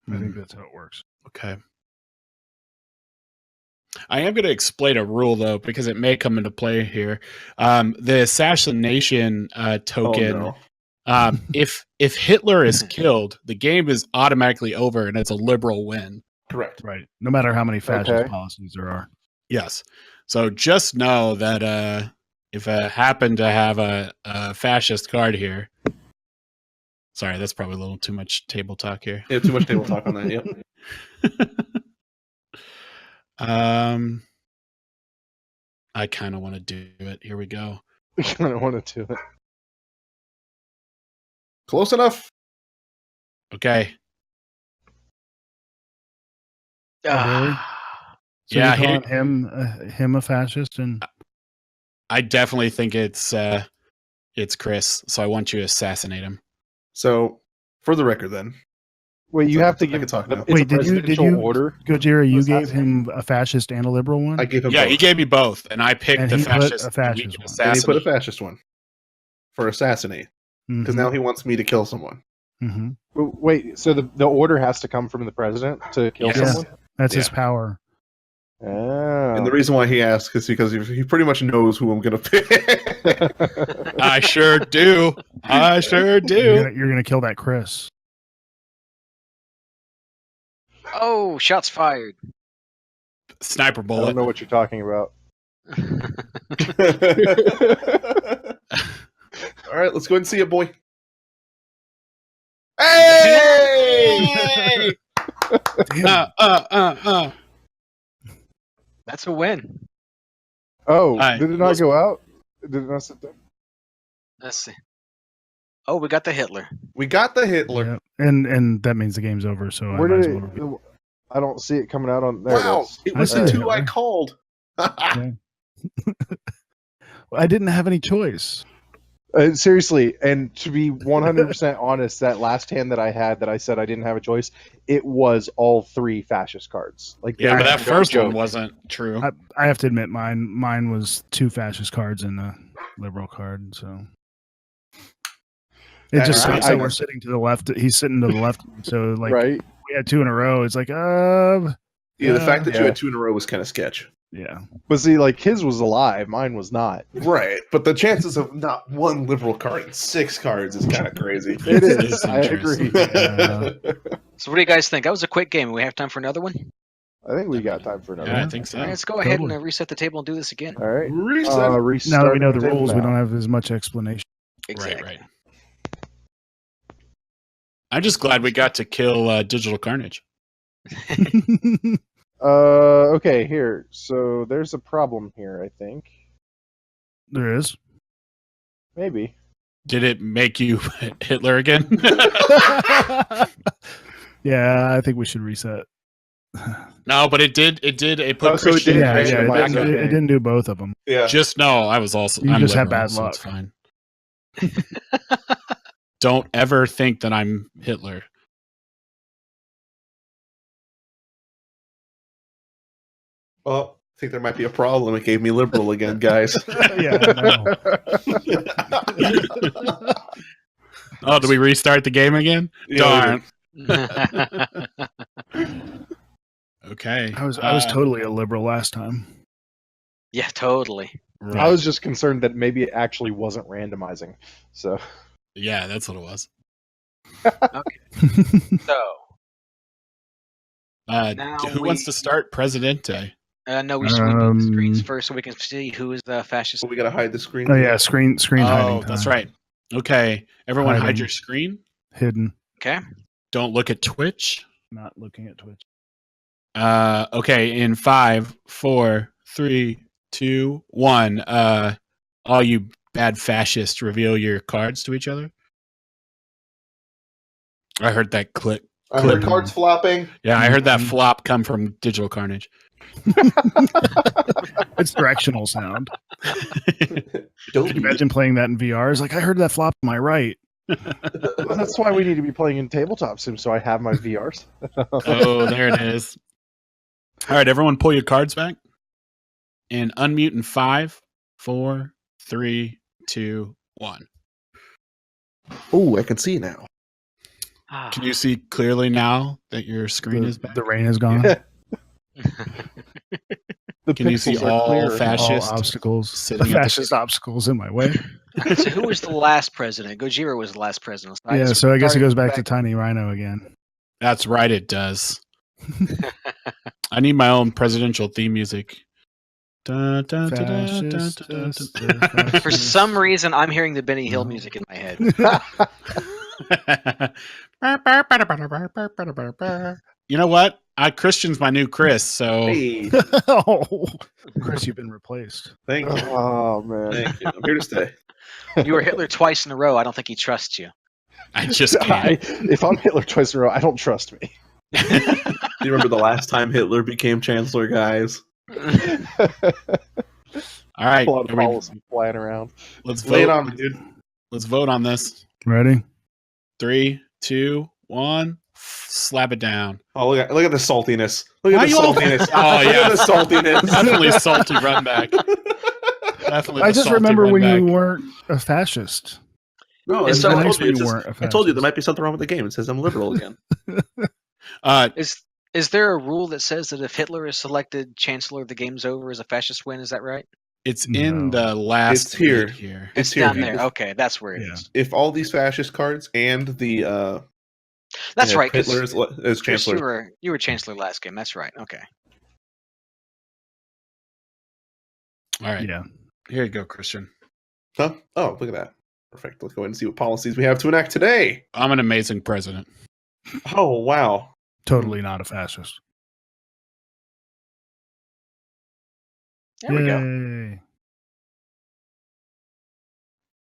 I think that's how it works. Okay. I am going to explain a rule though, because it may come into play here. The assassination token. Oh, no. If Hitler is killed, the game is automatically over, and it's a liberal win. Correct. Right. No matter how many fascist Okay. policies there are. Yes. So just know that if I happen to have a fascist card here. Sorry, that's probably a little too much table talk here. Yeah, too much table talk on that. Yep. I kind of want to do it. Here we go. I kind of want to do it. Close enough. Okay. Really? So Yeah, you're calling him a fascist, and I definitely think it's Chris. So I want you to assassinate him. So, for the record, then. Wait, you So have to I give can talk now. It's Wait, a presidential order. Gojira, you gave him a fascist and a liberal one? I gave him Yeah, both. he gave me both, and I picked And the he put fascist. a fascist and we one. And he put a assassinate. fascist one for assassinate because Mhm. now he wants me to kill someone. Mhm. Wait, so the order has to come from the president to kill Yes. someone? That's his Yeah. power. Oh. And the reason why he asked is because he pretty much knows who I'm going to pick. I sure do. I sure do. You're gonna kill that Chris. Oh, shots fired. Sniper I don't bullet. know what you're talking about. All right, let's go ahead and see it, boy. Hey! Damn. That's a win. Oh, Right, did it not let's- go out? Did it not sit there? Let's see. Oh, we got the Hitler. We got the Hitler. Yep. And that means the game's over. So Where I might did as it? well. I don't see it coming out on there. Wow, It is. it I was see the it. two I called. I didn't have any choice. Seriously, and to be 100% honest, that last hand that I had that I said I didn't have a choice, it was all three fascist cards. Like, Yeah, but there's that no first one joke. wasn't true. I have to admit, mine was two fascist cards and a liberal card. So it just Alright. sucks that we're sitting to the left. He's sitting to the left. So like Right? we had two in a row. It's like Yeah, the fact that you Yeah. had two in a row was kind of sketch. yeah. But see, like, his was alive, mine was not. Right, but the chances of not one liberal card and 6 cards is kind of crazy. It It's is. I agree. interesting. So what do you guys think? That was a quick game. We have time for another one? I think we got time for another Yeah, I one. think so. All right, let's go ahead and Totally. reset the table and do this again. All right. Reset. Now that Restart we know the table rules, we now. don't have as much explanation. Exactly. Right. I'm just glad we got to kill Digital Carnage. Okay, here. So there's a problem here, I think. There is. Maybe. Did it make you Hitler again? Yeah, I think we should reset. No, but it did. It did. It put Oh, so it Christian. did Yeah, actually yeah, might it, be. didn't, it didn't do both of them. Yeah. Just no. I was also. You I'm just had liberal, bad so luck. It's fine. Don't ever think that I'm Hitler. Well, I think there might be a problem. It gave me liberal again, guys. Yeah, I know. Oh, do we restart the game again? Yeah, Darn. Okay. I was totally a liberal last time. Yeah, totally. right. I was just concerned that maybe it actually wasn't randomizing. So Yeah, that's what it was. So, Now Who wants to start Presidente? no, we should do the screens first so we can see who is the fascist. So we got to hide the screen. Oh yeah, screen hiding. Oh, that's time. right. Okay, everyone, hide Hiding. your screen. Hidden. Okay. Don't look at Twitch. Not looking at Twitch. Okay, in 5, 4, 3, 2, 1. All you bad fascists, reveal your cards to each other. I heard that click. I heard cards flopping. Yeah, I heard that flop come from Digital Carnage. It's directional sound. Don't Can you imagine playing that in VR? It's like I heard that flop on my right. well, that's why we need to be playing in tabletop sim, so I have my VRs. Oh, there it is. All right, everyone, pull your cards back and unmute in 5, 4, 3, 2, 1. Oh, I can see now. Can you see clearly now that your screen is back? The rain is gone. The Can you see pixels are all clear. fascist All obstacles. sitting at the- Fascist obstacles in my way. So who was the last president? Gojira was the last president. Yeah, so I guess it goes back to Tiny Rhino again. That's right, it does. I need my own presidential theme music. Dun, dun, dun, dun, dun, Fascist, dun, dun. For some reason, I'm hearing the Benny Hill No. music in my head. You know what? Christian's my new Chris, so Hey, Oh, Chris, you've been replaced. thank you. Oh man. Thank you. I'm here to stay. You were Hitler twice in a row. I don't think he trusts you. I just can't. If I'm Hitler twice in a row, I don't trust me. Do you remember the last time Hitler became chancellor, guys? All right, A lot of are we- policy flying around. let's Lay it vote. on me, dude. Let's vote on this. Ready? 3, 2, 1. Slap it down. Oh, look at the saltiness. Look Why at the you all- saltiness. Oh, Look yeah. at the saltiness. Definitely salty run back. Definitely. I the just salty remember run when back. you weren't a fascist. No, It's it's so I nice told you. when It's you just- weren't a I told you fascist. there might be something wrong with the game. It says I'm liberal again. Is there a rule that says that if Hitler is selected chancellor, the game's over? Is a fascist win? Is that right? It's in No. the last. It's here. bit here. It's It's here. down there. Okay, that's where it is. Yeah. If all these fascist cards and the That's right. 'cause Hitler is Chris, chancellor. you were chancellor last game. That's right. Okay. All right. Yeah. Here you go, Christian. Huh? Oh, look at that. Perfect. Let's go ahead and see what policies we have to enact today. I'm an amazing president. Oh, wow. Totally not a fascist. There we go. Yay.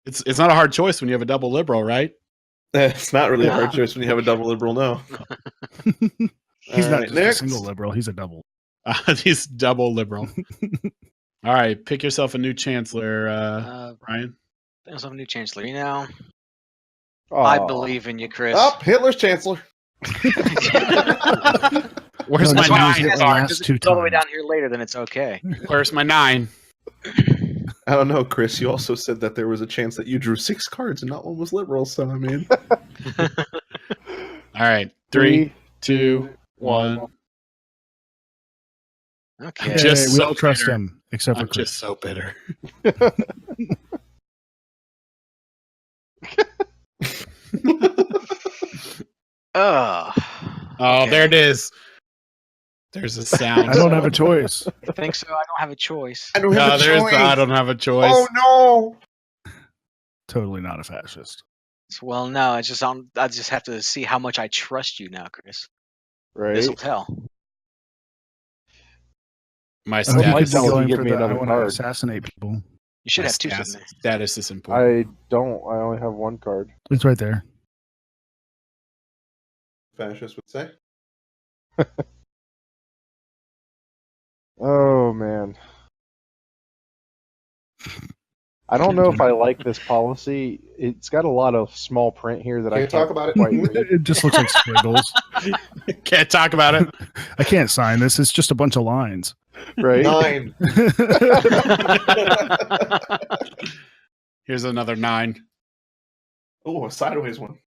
It's not a hard choice when you have a double liberal, right? It's not really a hard Yeah. choice when you have a double liberal, no. He's All not right, just next. a single liberal. He's a double. He's double liberal. All right, pick yourself a new chancellor, Ryan. There's a new chancellor. You know, Oh. I believe in you, Chris. Oh, Hitler's chancellor. Where's No, my this why was I hit asked, the nine? last because if two it's all the way times. down here later, then it's okay. Where's my 9? I don't know, Chris. You also said that there was a chance that you drew 6 cards and not one was liberal, so I mean. All right, 3, 2, 1. Okay. Yay, Just we so all trust bitter. him, except for I'm Chris. just so bitter. Oh. Oh, Okay. there it is. There's a sound. I don't have a choice. I think so. I don't have a choice. I don't No, have a there's choice. the I don't have a choice. Oh, no. Totally not a fascist. Well, no, I just have to see how much I trust you now, Chris. Right? This will tell. My I hope you Like could status, tell be if you going give for me the another I want to card. assassinate people. You should my have two, status, shouldn't you? status is important. I don't. I only have one card. It's right there. Fascist would say. Oh man. I don't know if I like this policy. It's got a lot of small print here that I Can't can't talk about it. quite read. It just looks like squiggles. Can't talk about it. I can't sign this. It's just a bunch of lines. Right? 9. Here's another 9. Oh, a sideways one.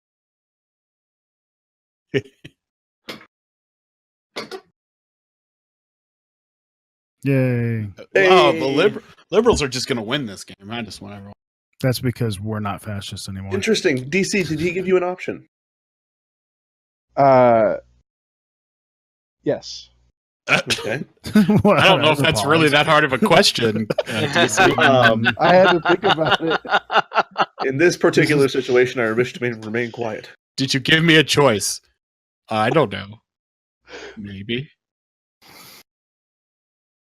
Yay. Oh, the Hey. liberals are just going to win this game. I just want everyone. That's because we're not fascists anymore. Interesting. DC, did he give you an option? Yes. Okay. Well, I don't know if was a that's pause. really that hard of a question. DC. I had to think about it. In this particular situation, I wish to remain quiet. Did you give me a choice? I don't know. Maybe.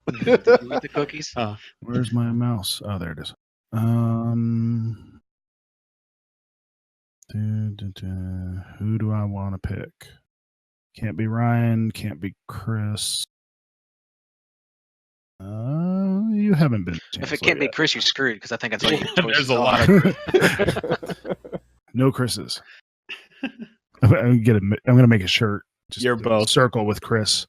Did you eat the cookies? Where's my mouse? Oh, there it is. Who do I want to pick? Can't be Ryan. Can't be Chris. You haven't been. If it can't be Chris, you're screwed because I think that's all your choices There's a lot are. of. No Chris's. I'm gonna make a shirt. Just You're a both. circle with Chris.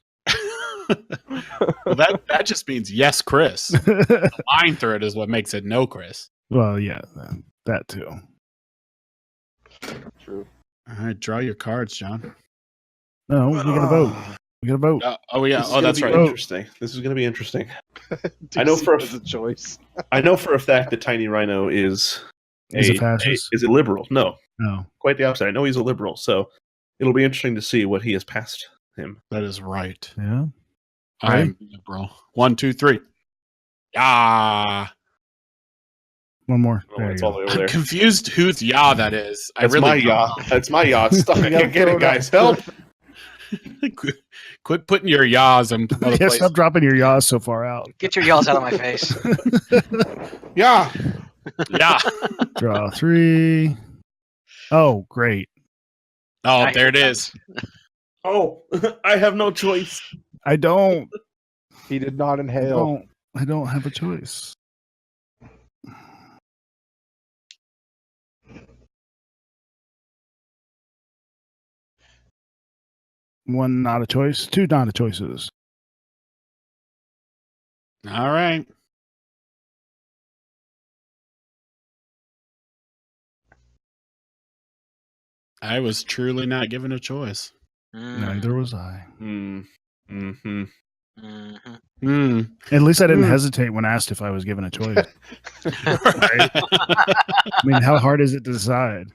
Well, that just means yes, Chris. The line through it is what makes it no, Chris. Well, yeah, that too. True. All right, draw your cards, John. No, we gotta vote. We gotta vote. Oh yeah. This is Oh, gonna that's be right. Interesting. This is going to be interesting. I know for a a choice. I know for a fact that Tiny Rhino is He's a fascist. is a liberal. No, No. quite the opposite. I know he's a liberal, so it'll be interesting to see what he has passed him. That is right. Yeah. I'm liberal. 1, 2, 3. Yeah. One more. Oh, There you it's all the go. way over I'm there. confused whose yaw that is. That's I really my yaw. That's my yaw. Stop. I You gotta can't get throw it, it guys. up. Help. Quit putting your yaws in other Yeah, places. stop dropping your yaws so far out. Get your yells out of my face. Yeah. Yeah. Draw 3. Oh, great. Oh, Now there here it it is. Oh, I have no choice. I don't. He did not I inhale. don't have a choice. One not a choice. Two not a choices. All right. I was truly not given a choice. Neither was I. Mm-hmm. Hmm. At least I didn't Hmm. hesitate when asked if I was given a choice. Right. I mean, how hard is it to decide?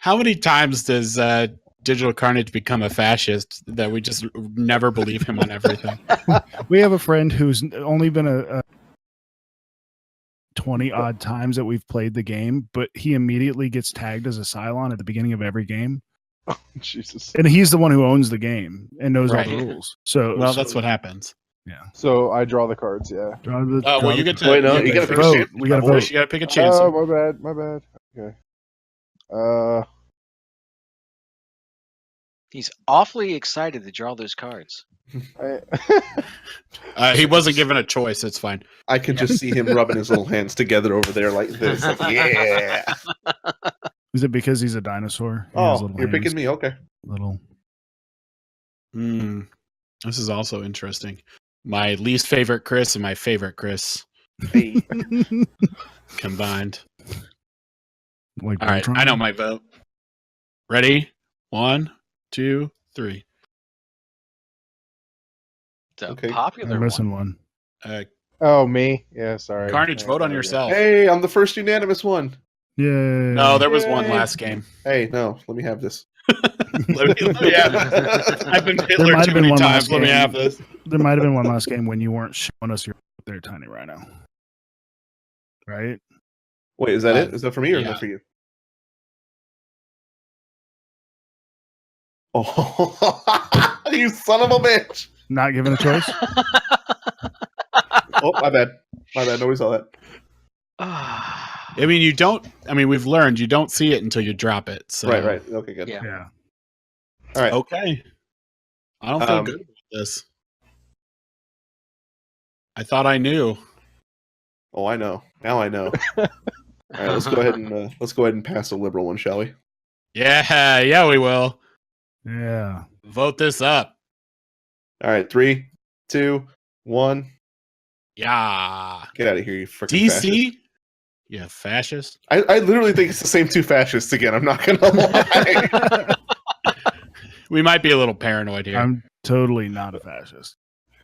How many times does Digital Carnage become a fascist that we just never believe him on everything? We have a friend who's only been a 20 odd times that we've played the game, but he immediately gets tagged as a Cylon at the beginning of every game. Jesus. And he's the one who owns the game and knows Right. all the rules. So, Well, that's what happens. Yeah. So I draw the cards. Yeah. Draw the, Oh, draw well, you the- get to Wait, no, you you get gotta to pick a vote. chance. We got to Vote. vote. You got to pick a chance. Oh, my bad. My bad. Okay. He's awfully excited to draw those cards. He wasn't given a choice. It's fine. I can just see him rubbing his little hands together over there like this. Like, yeah. Is it because he's a dinosaur? He has Oh, little you're hands, picking me? Okay. Little. Hmm. This is also interesting. My least favorite Chris and my favorite Chris Hey. combined. Like All right, Voltron? I know my vote. Ready? 1, 2, 3. The Okay. popular I'm missing one. one. Oh, me? Yeah, sorry. Carnage, Yeah, vote on there we go. yourself. Hey, I'm the first unanimous one. Yay. No, there was one Yay. last game. Hey, no, let me have this. Let me have. I've been Hitler might have too been many one times. last Let me game. have this. There might have been one last game when you weren't showing us your there, Tiny Rhino. Right? Wait, is that it? Is that for me or is yeah. that for you? Oh, you son of a bitch! Not given a choice? Oh, my bad. My bad. Nobody saw that. I mean, you don't. I mean, we've learned you don't see it until you drop it. So. Right. Okay, good. Yeah. Yeah. All right. Okay. I don't feel good about this. I thought I knew. Oh, I know. Now I know. All right, let's go ahead and pass a liberal one, shall we? Yeah, we will. Yeah. Vote this up. All right, 3, 2, 1. Yeah. Get out of here, you freaking fascist. DC? Yeah, fascist. I literally think it's the same two fascists again. I'm not gonna lie. We might be a little paranoid here. I'm totally not a fascist.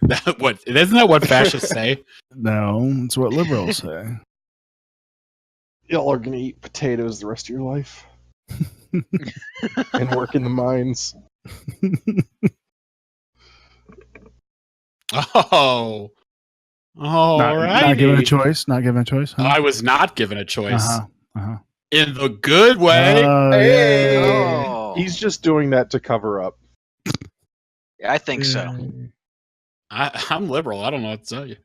Isn't that what fascists say? No, it's what liberals say. Y'all are gonna eat potatoes the rest of your life and work in the mines. Oh. Not Right. given a choice. Not given a choice. Huh? I was not given a choice. Uh-huh. In the good way. Hey! Oh. He's just doing that to cover up. Yeah, I think so. I'm liberal. I don't know what to tell you.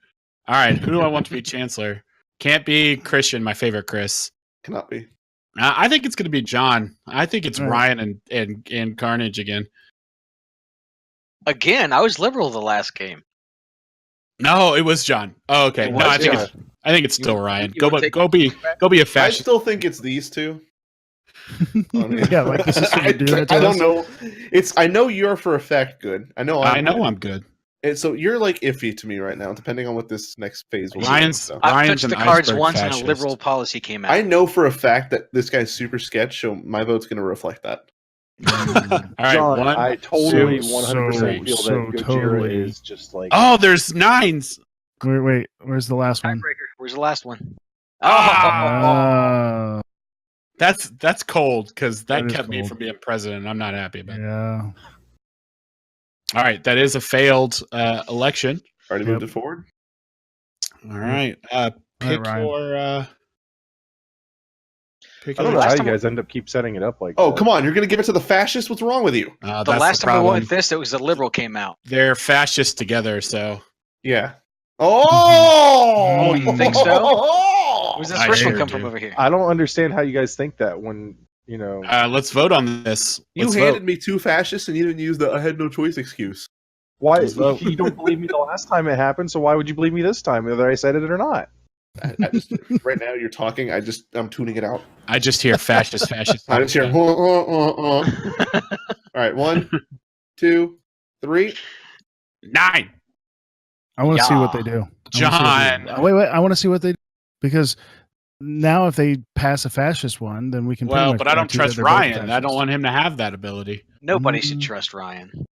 All right. Who do I want to be chancellor? Can't be Christian, my favorite Chris. Cannot be. I think it's going to be John. I think it's All right. Ryan and Carnage again. Again, I was liberal the last game. No, it was John. Oh, okay. It No, was I think John. it's still Ryan. you wanna take- Go be a I fascist. still think it's these two. Yeah, like this is I, doing it to I don't us. know. I know you're for a fact good. I know I'm good. And so you're like iffy to me right now, depending on what this next phase will be. Ryan's- So. I've Ryan's touched an the cards iceberg once fascist. and a liberal policy came out. I know for a fact that this guy's super sketch, so my vote's going to reflect that. All right. John, one, I totally two, 100% feel so that Gojira totally. is just like. Oh, there's 9s. Wait. Where's the last one? Tiebreaker. Where's the last one? Ah! Uh, That's cold because that That is kept me cold. from being president. I'm not happy about it. yeah. All right, that is a failed election. Already Yep. moved it forward. All right. Pick Ryan. your. Pick I don't know your. how last you time- guys end up keep setting it up like Oh, that. come on. You're going to give it to the fascists? What's wrong with you? The That's last the time we problem. went with this, it was the liberal came out. They're fascists together, so. Yeah. Oh! you think so? Where's this I first one sure come from do. over here? I don't understand how you guys think that when, you know. Let's vote on this. You Let's handed vote. me 2 fascists and you didn't use the I had no choice excuse. Why Let's vote. you don't believe me the last time it happened, so why would you believe me this time, whether I said it or not? I just right now you're talking. I'm tuning it out. I just hear fascist. I just hear. All right, 1, 2, 3. 9. I want to see what they Yeah. do. I wanna see what they John. do. Wait. I want to see what they do because now if they pass a fascist one, then we can. pretty Well, much but I don't guarantee that trust they're both Ryan. I don't fascists. want him to have that ability. Nobody should trust Ryan.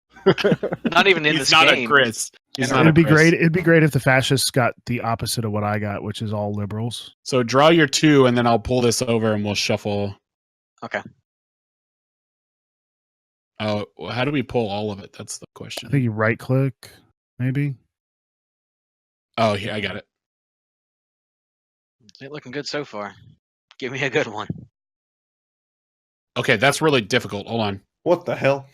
Not even in He's this not game. a Chris. He's not a It'd be Chris. great. It'd be great if the fascists got the opposite of what I got, which is all liberals. So draw your 2, and then I'll pull this over, and we'll shuffle. Okay. Oh, well, how do we pull all of it? That's the I question. think you right click, maybe. Oh, here I got it. It's looking good so far. Give me a good one. Okay, that's really difficult. Hold on. What the hell?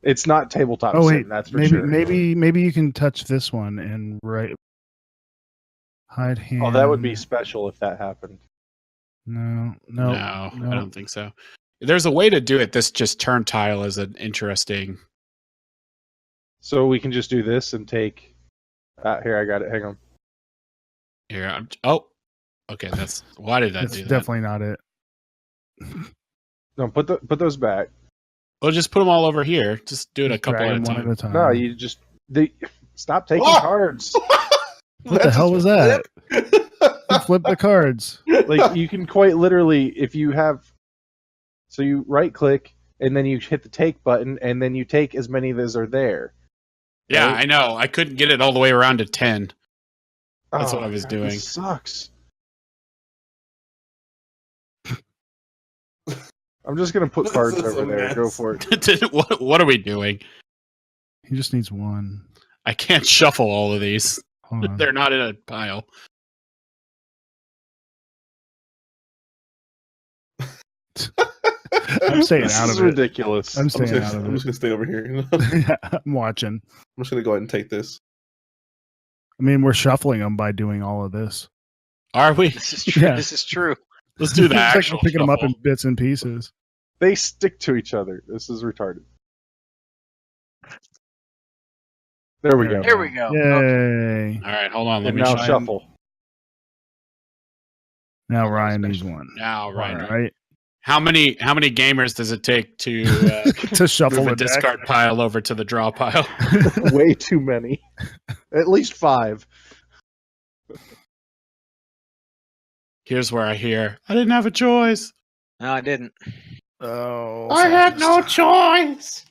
It's not tabletop Oh sim, wait, that's for maybe sure. maybe you can touch this one and right hide hand. Oh, that would be special if that happened. no. No, I don't think so. There's a way to do it. This just turn tile is an interesting. So we can just do this and take. Here, I got it. Hang on. Here, okay. That's why did I That's do that? definitely not it. No, put those back. We'll just put them all over here. Just do it a Just couple drag at a them one time. at a time. No, you just stop taking Oh! cards. What the hell was that? You flip the cards. Like you can quite literally, if you have, so you right click and then you hit the take button and then you take as many as are there. Yeah, Right? I know. I couldn't get it all the way around to 10. That's what I was God, doing. This sucks. I'm just gonna put This cards is over a there. mess. Go for it. What are we doing? He just needs one. I can't shuffle all of these. Hold on. They're not in a pile. I'm staying This out is of it. ridiculous. I'm I'm staying just out of gonna it. stay over here. I'm Yeah, I'm watching. just gonna go ahead and take this. I mean, we're shuffling them by doing all of this. Are we? This is true. Yeah. This is true. Let's do the It's like we're actual picking them up shuffle. in bits and pieces. They stick to each other. This is retarded. There we go. Here we go. Okay. Yay! All right, hold on. Let And me now try and- shuffle. Now Ryan needs one. Now, right. Right? How many gamers does it take to To shuffle move a the deck. discard pile over to the draw pile? Way too many. At least 5. Here's where I hear I didn't have a choice. No, I didn't. Oh, I had no choice.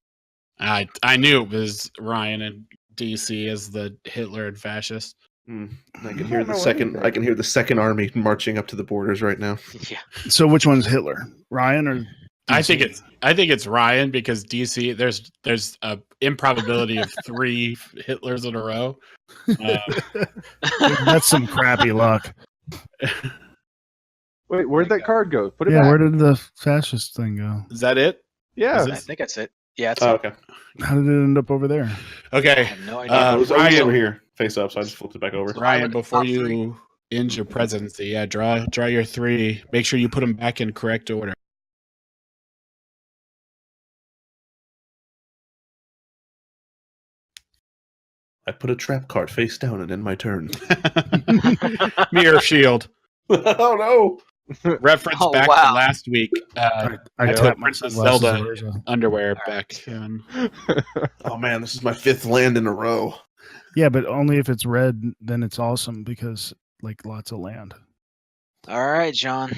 I knew it was Ryan and DC as the Hitler and fascist. I can I hear don't the know second. anything. I can hear the second army marching up to the borders right now. Yeah. So which one's Hitler? Ryan or I DC? think it's Ryan because DC there's a improbability of 3 Hitlers in a row. That's some crappy luck. Wait, where'd that card go? Put it Yeah, back. where did the fascist thing go? Is that it? Yeah. Is I think that's it. Yeah, it's Oh, okay. How did it end up over there? I Okay, have no idea. I was Ryan- over here, face up, so I just flipped it back over. Ryan, before Top three. you end your presidency, draw your 3. Make sure you put them back in correct order. I put a trap card face down and end my turn. Mirror shield. Oh no! Reference Oh, back wow. to last week. I I tapped put my Princess sunglasses Zelda over as a- underwear All back in. Oh man, this is my 5th land in a row. Yeah, but only if it's red, then it's awesome because like lots of land. All right, John.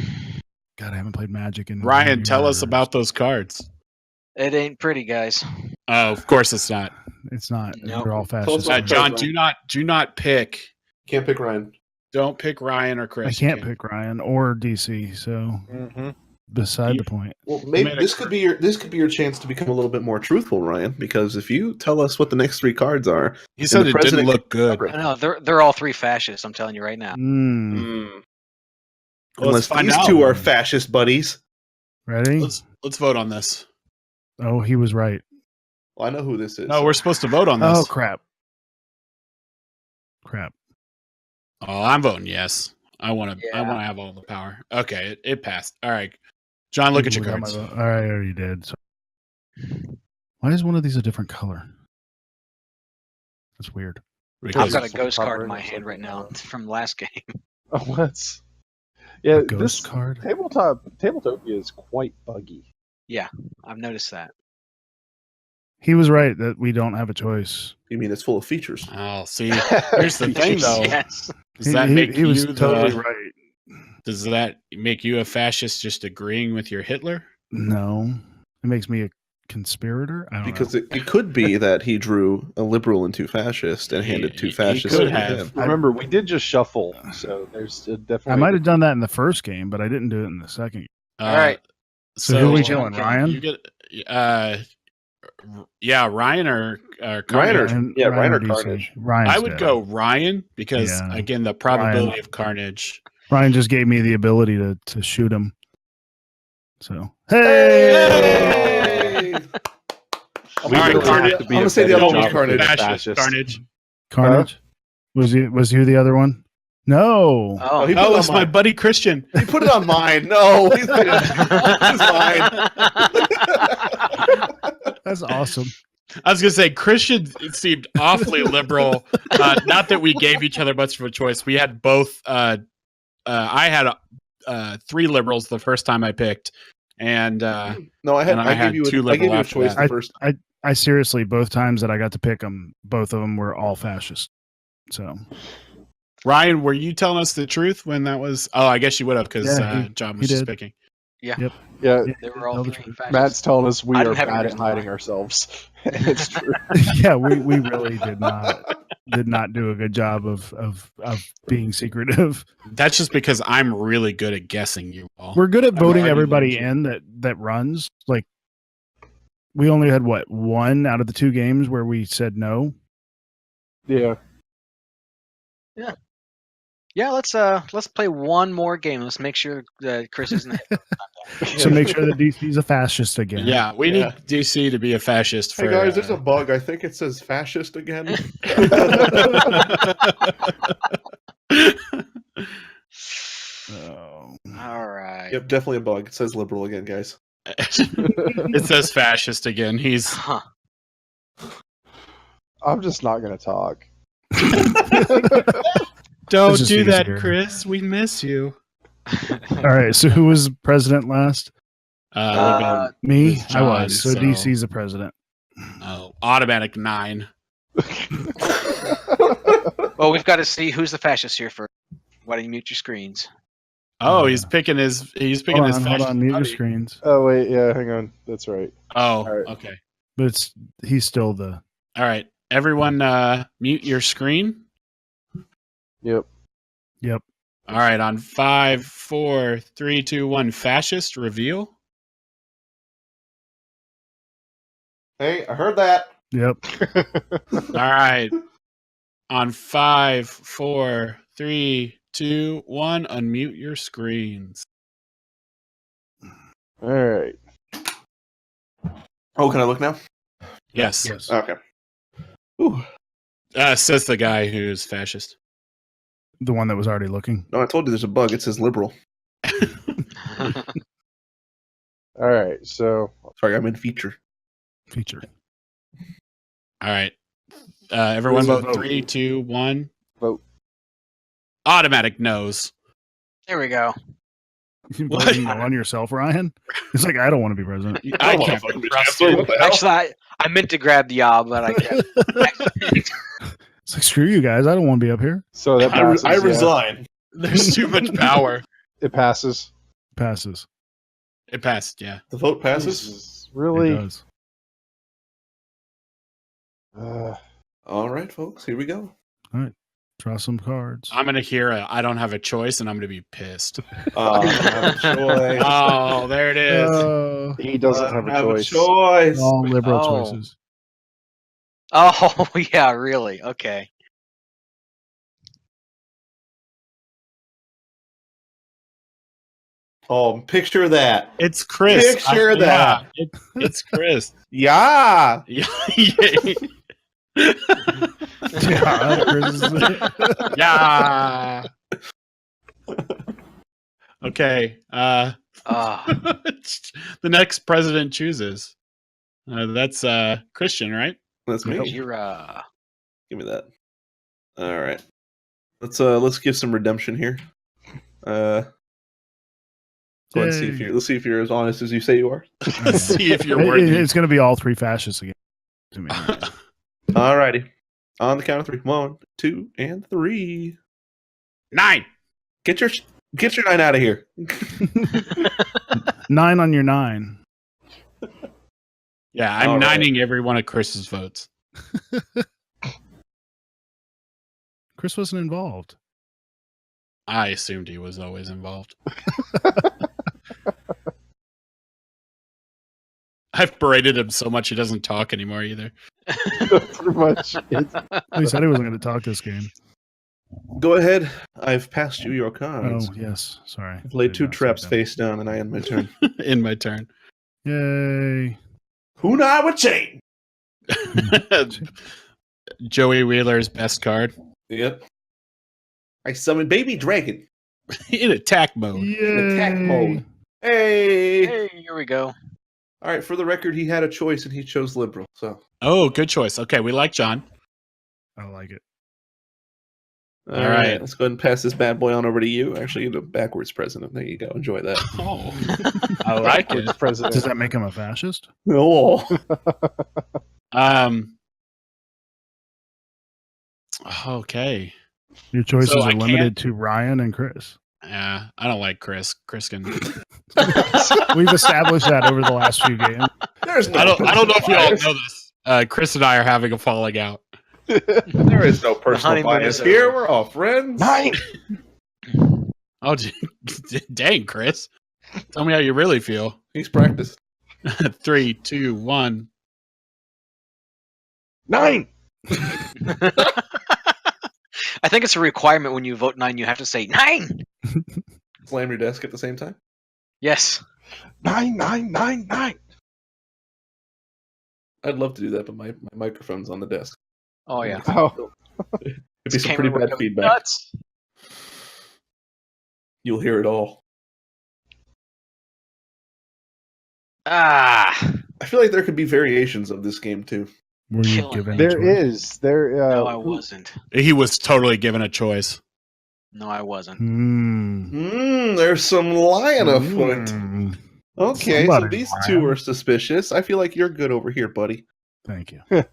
God, I haven't played Magic in Ryan, tell us years. about those cards. It ain't pretty, guys. Oh, of course it's not. It's not. Nope. They're all Close fascist. up. John, Ryan. do not pick. Can't pick Ryan. Don't pick Ryan or Chris. I can't pick Ryan or DC. So Mm-hmm. beside the point. Well, maybe this could be your chance to become a little bit more truthful, Ryan. Because if you tell us what the next three cards are, He said the it didn't president look good. No, they're all three fascists. I'm telling you right now. Mm. Well, let's unless find these out. two are fascist buddies. Ready? Let's vote on this. Oh, he was right. Well, I know who this is. No, we're supposed to vote on this. Oh, crap. Oh, I'm voting yes. I want to. I Yeah. want to have all the power. Okay, it passed. All right, John, look at your Ooh, got my cards. vote. All right, I already did. So, why is one of these a different color? That's weird. I've Because got a some ghost card cover in my or hand something right now like that. from last game. Oh, what's yeah? A ghost This card. Tabletopia is quite buggy. I've noticed that. He was right that we don't have a choice. You mean it's full of features? oh, see, here's the thing though. Yes. Does that make he you was the? totally right. Does that make you a fascist just agreeing with your Hitler? No, it makes me a conspirator. I don't Because know. it could be that he drew a liberal and two fascist and handed two He fascists could to have. him. Remember, we did just shuffle, so there's definitely. I might have done that in the first game, but I didn't do it in the second. All right. So who are we John killing, King, Ryan? You get, yeah, Ryan or Ryan Carnage. or- Ryan or DC. Carnage. Ryan's I would dead. go Ryan because Yeah. again, the probability Ryan. of carnage. Ryan just gave me the ability to shoot him. So hey, All right, really Carnage. have to be I'm a gonna say the better other one's job Carnage. for the Fascist, Carnage. Carnage. Was you the other one? No. Oh, he put Oh, it it's on my mine. buddy Christian. He put it on mine. No, he's mine. That's awesome. I was gonna say Christian seemed awfully liberal. Not that we gave each other much of a choice. We had both. I had three liberals the first time I picked, and No, I And I gave had you two I gave you liberal a after choice that. the first. I seriously, both times that I got to pick them, both of them were all fascist. So Ryan, were you telling us the truth when that was? Oh, I guess you would have because Yeah, John he was just did. picking. Yeah, they were all Tell the three truth. fascists. Matt's telling us we I are don't have bad any at reason hiding why. ourselves. It's true. yeah, we really did not do a good job of being secretive. That's just because I'm really good at guessing you all. We're good at I voting know I do everybody learn in that runs. Like we only had one out of the two games where we said no. Yeah. Yeah, let's play one more game. Let's make sure that Chris isn't. So make sure that DC's a fascist again. Yeah, we Yeah. need DC to be a fascist. For, Hey guys, there's a bug. I think it says fascist again. Oh. All right. Yep, definitely a bug. It says liberal again, guys. it says fascist again. He's Huh. I'm just not going to talk. don't It's just do that, easier. Chris. We miss you. All right. So who was president last? Uh, Me. It was I was. John, So so- DC's the president. Automatic 9. well, we've got to see who's the fascist here first. Why don't you mute your screens? Oh, Yeah. he's picking his his Hold fascist on. Mute your buddy. screens. Oh, wait. Yeah, hang on. That's right. Oh, All right. okay. But he's still the. All right. Everyone mute your screen. Yep. All right, on 5, 4, 3, 2, 1, fascist reveal. Hey, I heard that. Yep. All right. On 5, 4, 3, 2, 1, unmute your screens. All right. Oh, can I look now? Yes. Yes. Okay. Ooh. Says the guy who's fascist. The one that was already looking. No, I told you there's a bug. It says liberal. All right. So, Sorry, I'm in feature. Feature. All right. Everyone Who's the vote vote? 3, 2, 1. vote. Automatic no's. There we go. You What? voting no on yourself, Ryan? It's like I don't want to be president. I don't can't wanna fucking be trust chancellor. you. What the hell? Actually, I meant to grab the yob, but I can't. It's like screw you guys. I don't want to be up here. So that passes. I yeah. resign. There's too much power. It passes. Passes. It passed, yeah. The vote passes. Jesus, It really? does. All right, folks. Here we go. Draw some cards. I'm gonna hear I don't have a choice, and I'm gonna be pissed. I don't have a choice. Oh, there it is. He doesn't have a choice. All liberal Oh. choices. Oh, yeah, really? Okay. Oh, picture that. It's Chris. Picture that. It's Chris. Yeah. Yeah. Yeah, Chris is- Yeah. Okay. The next president chooses. That's Christian, right? That's me. Jira. Give me that. All right. Let's give some redemption here. Go ahead and see if Yay. let's see if you're as honest as you say you are. See if you're worthy. It's going to be all three fascists again. To me. Alrighty. On the count of 3. 1, 2, and 3. 9. Get your 9 out of here. 9 on your 9. Yeah, I'm All right. nining every one of Chris's votes. Chris wasn't involved. I assumed he was always involved. I've berated him so much he doesn't talk anymore either. Pretty much. He said he wasn't going to talk this game. Go ahead. I've passed you your cards. Oh, yes. Sorry. I've laid Did 2 not see traps that. face down, and I end my turn. In my turn. Yay. Who not with chain? Joey Wheeler's best card. Yep. I summon Baby Dragon. In attack mode. Yay. Attack mode. Hey. Hey, here we go. All right. For the record, he had a choice, and he chose liberal. So. Oh, good choice. Okay, we like John. I like it. All All right. right. Let's go ahead and pass this bad boy on over to you. Actually, you're the backwards president. There you go. Enjoy that. Oh, I like it. President. Does that make him a fascist? Oh. Okay. Your choices So are I limited to Ryan and Chris. Yeah, I don't like Chris. Chris can. We've established that over the last few games. There's no I don't know if you all bias. know this. Chris and I are having a falling out. There is no personal honeymoon bias is here. over. We're all friends. 9. Oh, dang, Chris. Tell me how you really feel. He's practiced. 3, 2, 1. 9. I think it's a requirement when you vote 9, you have to say 9. Slam your desk at the same time. Yes. 9, 9, 9, 9. I'd love to do that, but my microphone's on the desk. Oh, yeah. Oh. It'd be some Camera pretty would bad go feedback. nuts. You'll hear it all. Ah. I feel like there could be variations of this game too. Were you Killing given me. a There choice? is. There. No, I wasn't. He was totally given a choice. No, I wasn't. There's some lying afoot. Mm. Okay, so Somebody's these lying. 2 are suspicious. I feel like you're good over here, buddy. Thank you. No,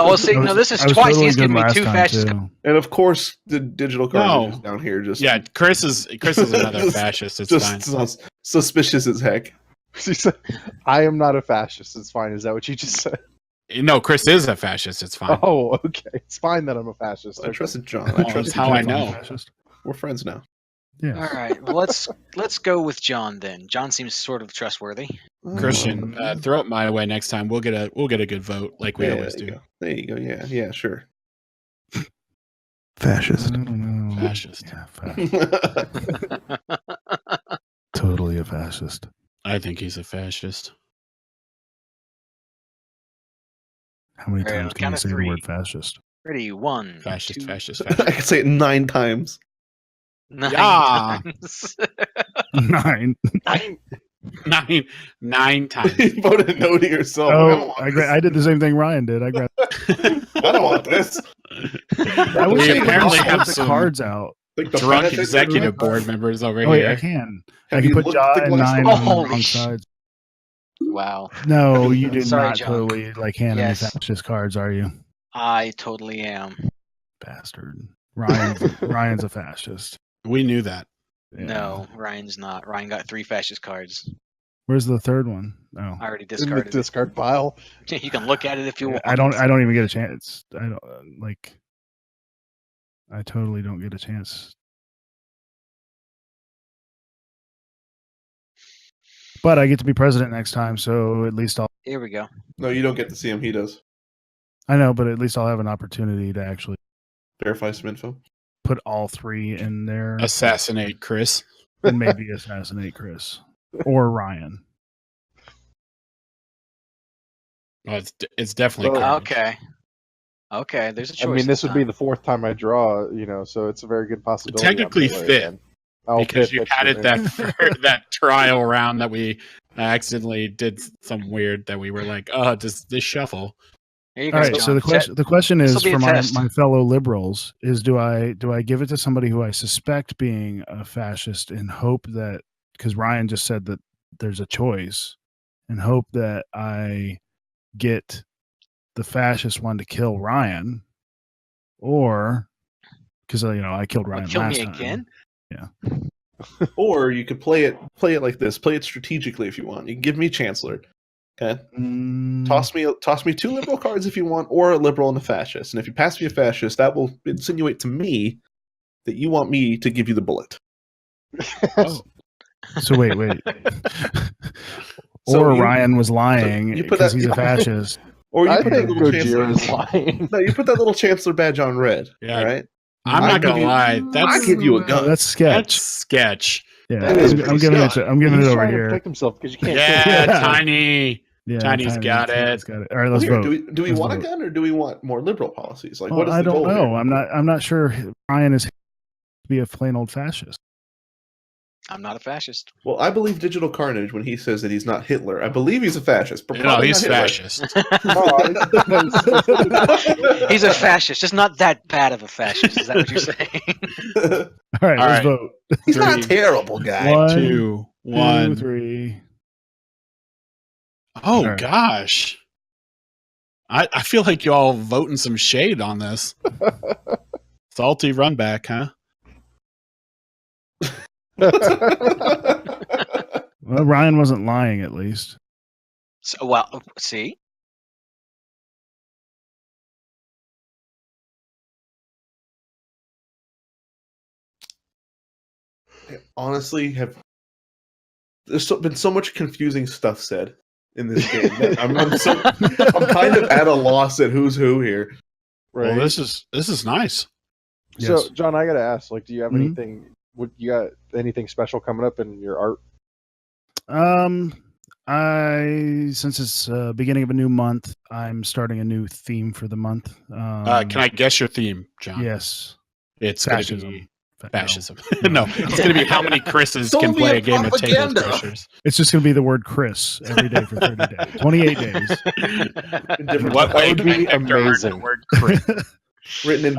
well, see, no, this is twice. totally He's good given me last 2 time, fascist. too. And of course, the digital card No. is down here. Just Yeah, Chris is another fascist. It's fine. just suspicious as heck. She said, I am not a fascist. It's fine. Is that what you just said? No, Chris is a fascist. It's fine. Oh, okay. It's fine that I'm a fascist. I trusted John. Oh, I trust that's how I know. Fascist? We're friends now. Yeah. All right, well, let's go with John then. John seems sort of trustworthy. Christian, throw it my way next time. We'll get a good vote like we Yeah, always there you do. go. There you go. Yeah, sure. I Fascist. don't know. Fascist. Yeah, totally a fascist. I think he's a fascist. How many All right, times on can count you of say the 3. word fascist? Ready? 1, Fascist, 2, fascist, I fascist. could say it 9 times. 9 Yeah. times. 9. 9 times. You voted no to yourself. Oh, I did the same thing Ryan did. I grabbed. I don't want this. I wish We I could apparently just have put the some cards out. Like the drunk benefits executive of- board members over Oh, wait, here. I can. Have I can you put looked Jaw at the and glass 9 door? on the Holy wrong sh- sides. Wow. No, you did Sorry, not John. totally hand Yes. me fascist cards, are you? I totally am. Bastard. Ryan's a fascist. We knew that. Yeah. No, Ryan's not. Ryan got 3 fascist cards. Where's the third one? Oh. I already In the discarded discard pile. it. You can look at it if you want. I don't even get a chance. I don't like I totally don't get a chance. But I get to be president next time, so at least I'll. Here we go. No, you don't get to see him. He does. I know, but at least I'll have an opportunity to actually Verify some info. put all three in there Assassinate Chris. and maybe assassinate Chris or Ryan. Well, it's definitely Well, Carnage. Okay, there's a choice. I mean, this would be time. the fourth time I draw, so it's a very good possibility. Technically I'm Hitler fifth, again. Oh, because fifth, you that's added true. that trial round that we accidentally did some weird that we were like, oh, does this shuffle? Here you All go, right. John. So the question is this'll be a for my test. fellow liberals is do I give it to somebody who I suspect being a fascist in hope that, because Ryan just said that there's a choice, and hope that I get the fascist one to kill Ryan, or because I killed Ryan Kill last me time. again? Or you could play it like this. Play it strategically if you want. You can give me Chancellor. Okay. Toss me two liberal cards if you want, or a liberal and a fascist. And if you pass me a fascist, that will insinuate to me that you want me to give you the bullet. Oh, So wait. So Or you- Ryan was lying you put because that- he's a fascist. Or you I put think that little Gojira is Chancellor. lying. No, you put that little Chancellor badge on red. Yeah. All right. I'm I not give gonna you- lie. I give you a gun. That's sketch. That's sketch. Yeah, That is I'm pretty giving it. sketch. I'm giving He's it over trying to here. protect himself because you can't. Yeah, Yeah. Tiny. Yeah, Tiny's got Tiny's it. got it. All right, Well, let's here, vote. do we Let's want vote. a gun or do we want more liberal policies? Like, Well, what is the I don't goal know. here? I'm not sure Ryan is to be a plain old fascist. I'm not a fascist. Well, I believe Digital Carnage when he says that he's not Hitler. I believe he's a fascist, but No, probably he's not Hitler. fascist. He's a fascist, just not that bad of a fascist. Is that what you're saying? All right, All let's right. vote. He's not a Three. terrible guy. 1, 2, 2, 1. 3. Oh All right. gosh. I feel like y'all voting some shade on this. Salty run back, huh? Well, Ryan wasn't lying, at least. So, well, see, I honestly there's been so much confusing stuff said in this game. That I'm kind of at a loss at who's who here. Right. Well, this is nice. Yes. So, John, I gotta ask, do you have Mhm. anything? Would you got anything special coming up in your art? Since it's beginning of a new month, I'm starting a new theme for the month. Can I guess your theme, John? Yes. It's going to Fascism. be No. fascism. No, it's going to be how many Chris's can Soviet play a game of table propaganda. crashers. It's just going to be the word Chris every day for 30 days, 28 days. What way would can be I learn the amazing. word Chris? written in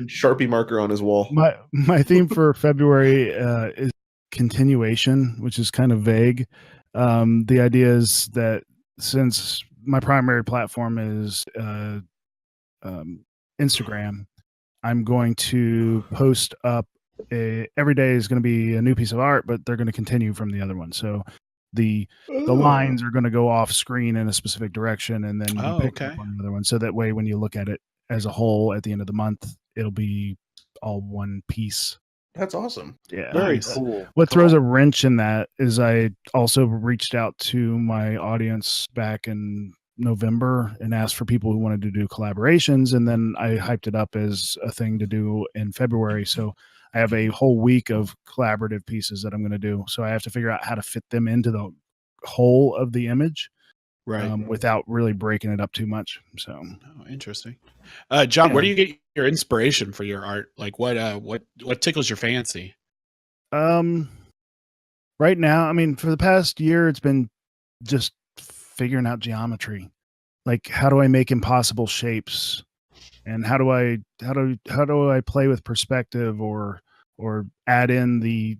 Sharpie marker on his wall. My theme for February is continuation, which is kind of vague. The idea is that since my primary platform is Instagram, I'm going to post up every day is going to be a new piece of art, but they're going to continue from the other one. So the lines are going to go off screen in a specific direction and then Oh, be picked okay. up on the other one. So that way, when you look at it as a whole at the end of the month, it'll be all one piece. That's awesome. Yeah. Very Very cool. What throws a wrench in that is I also reached out to my audience back in November and asked for people who wanted to do collaborations, and then I hyped it up as a thing to do in February. So I have a whole week of collaborative pieces that I'm going to do. So I have to figure out how to fit them into the whole of the image, Right. without really breaking it up too much. So Oh, interesting. John, where do you get your inspiration for your art? Like what tickles your fancy? right now, I mean, for the past year, it's been just figuring out geometry. Like, how do I make impossible shapes, and how do I play with perspective or add in the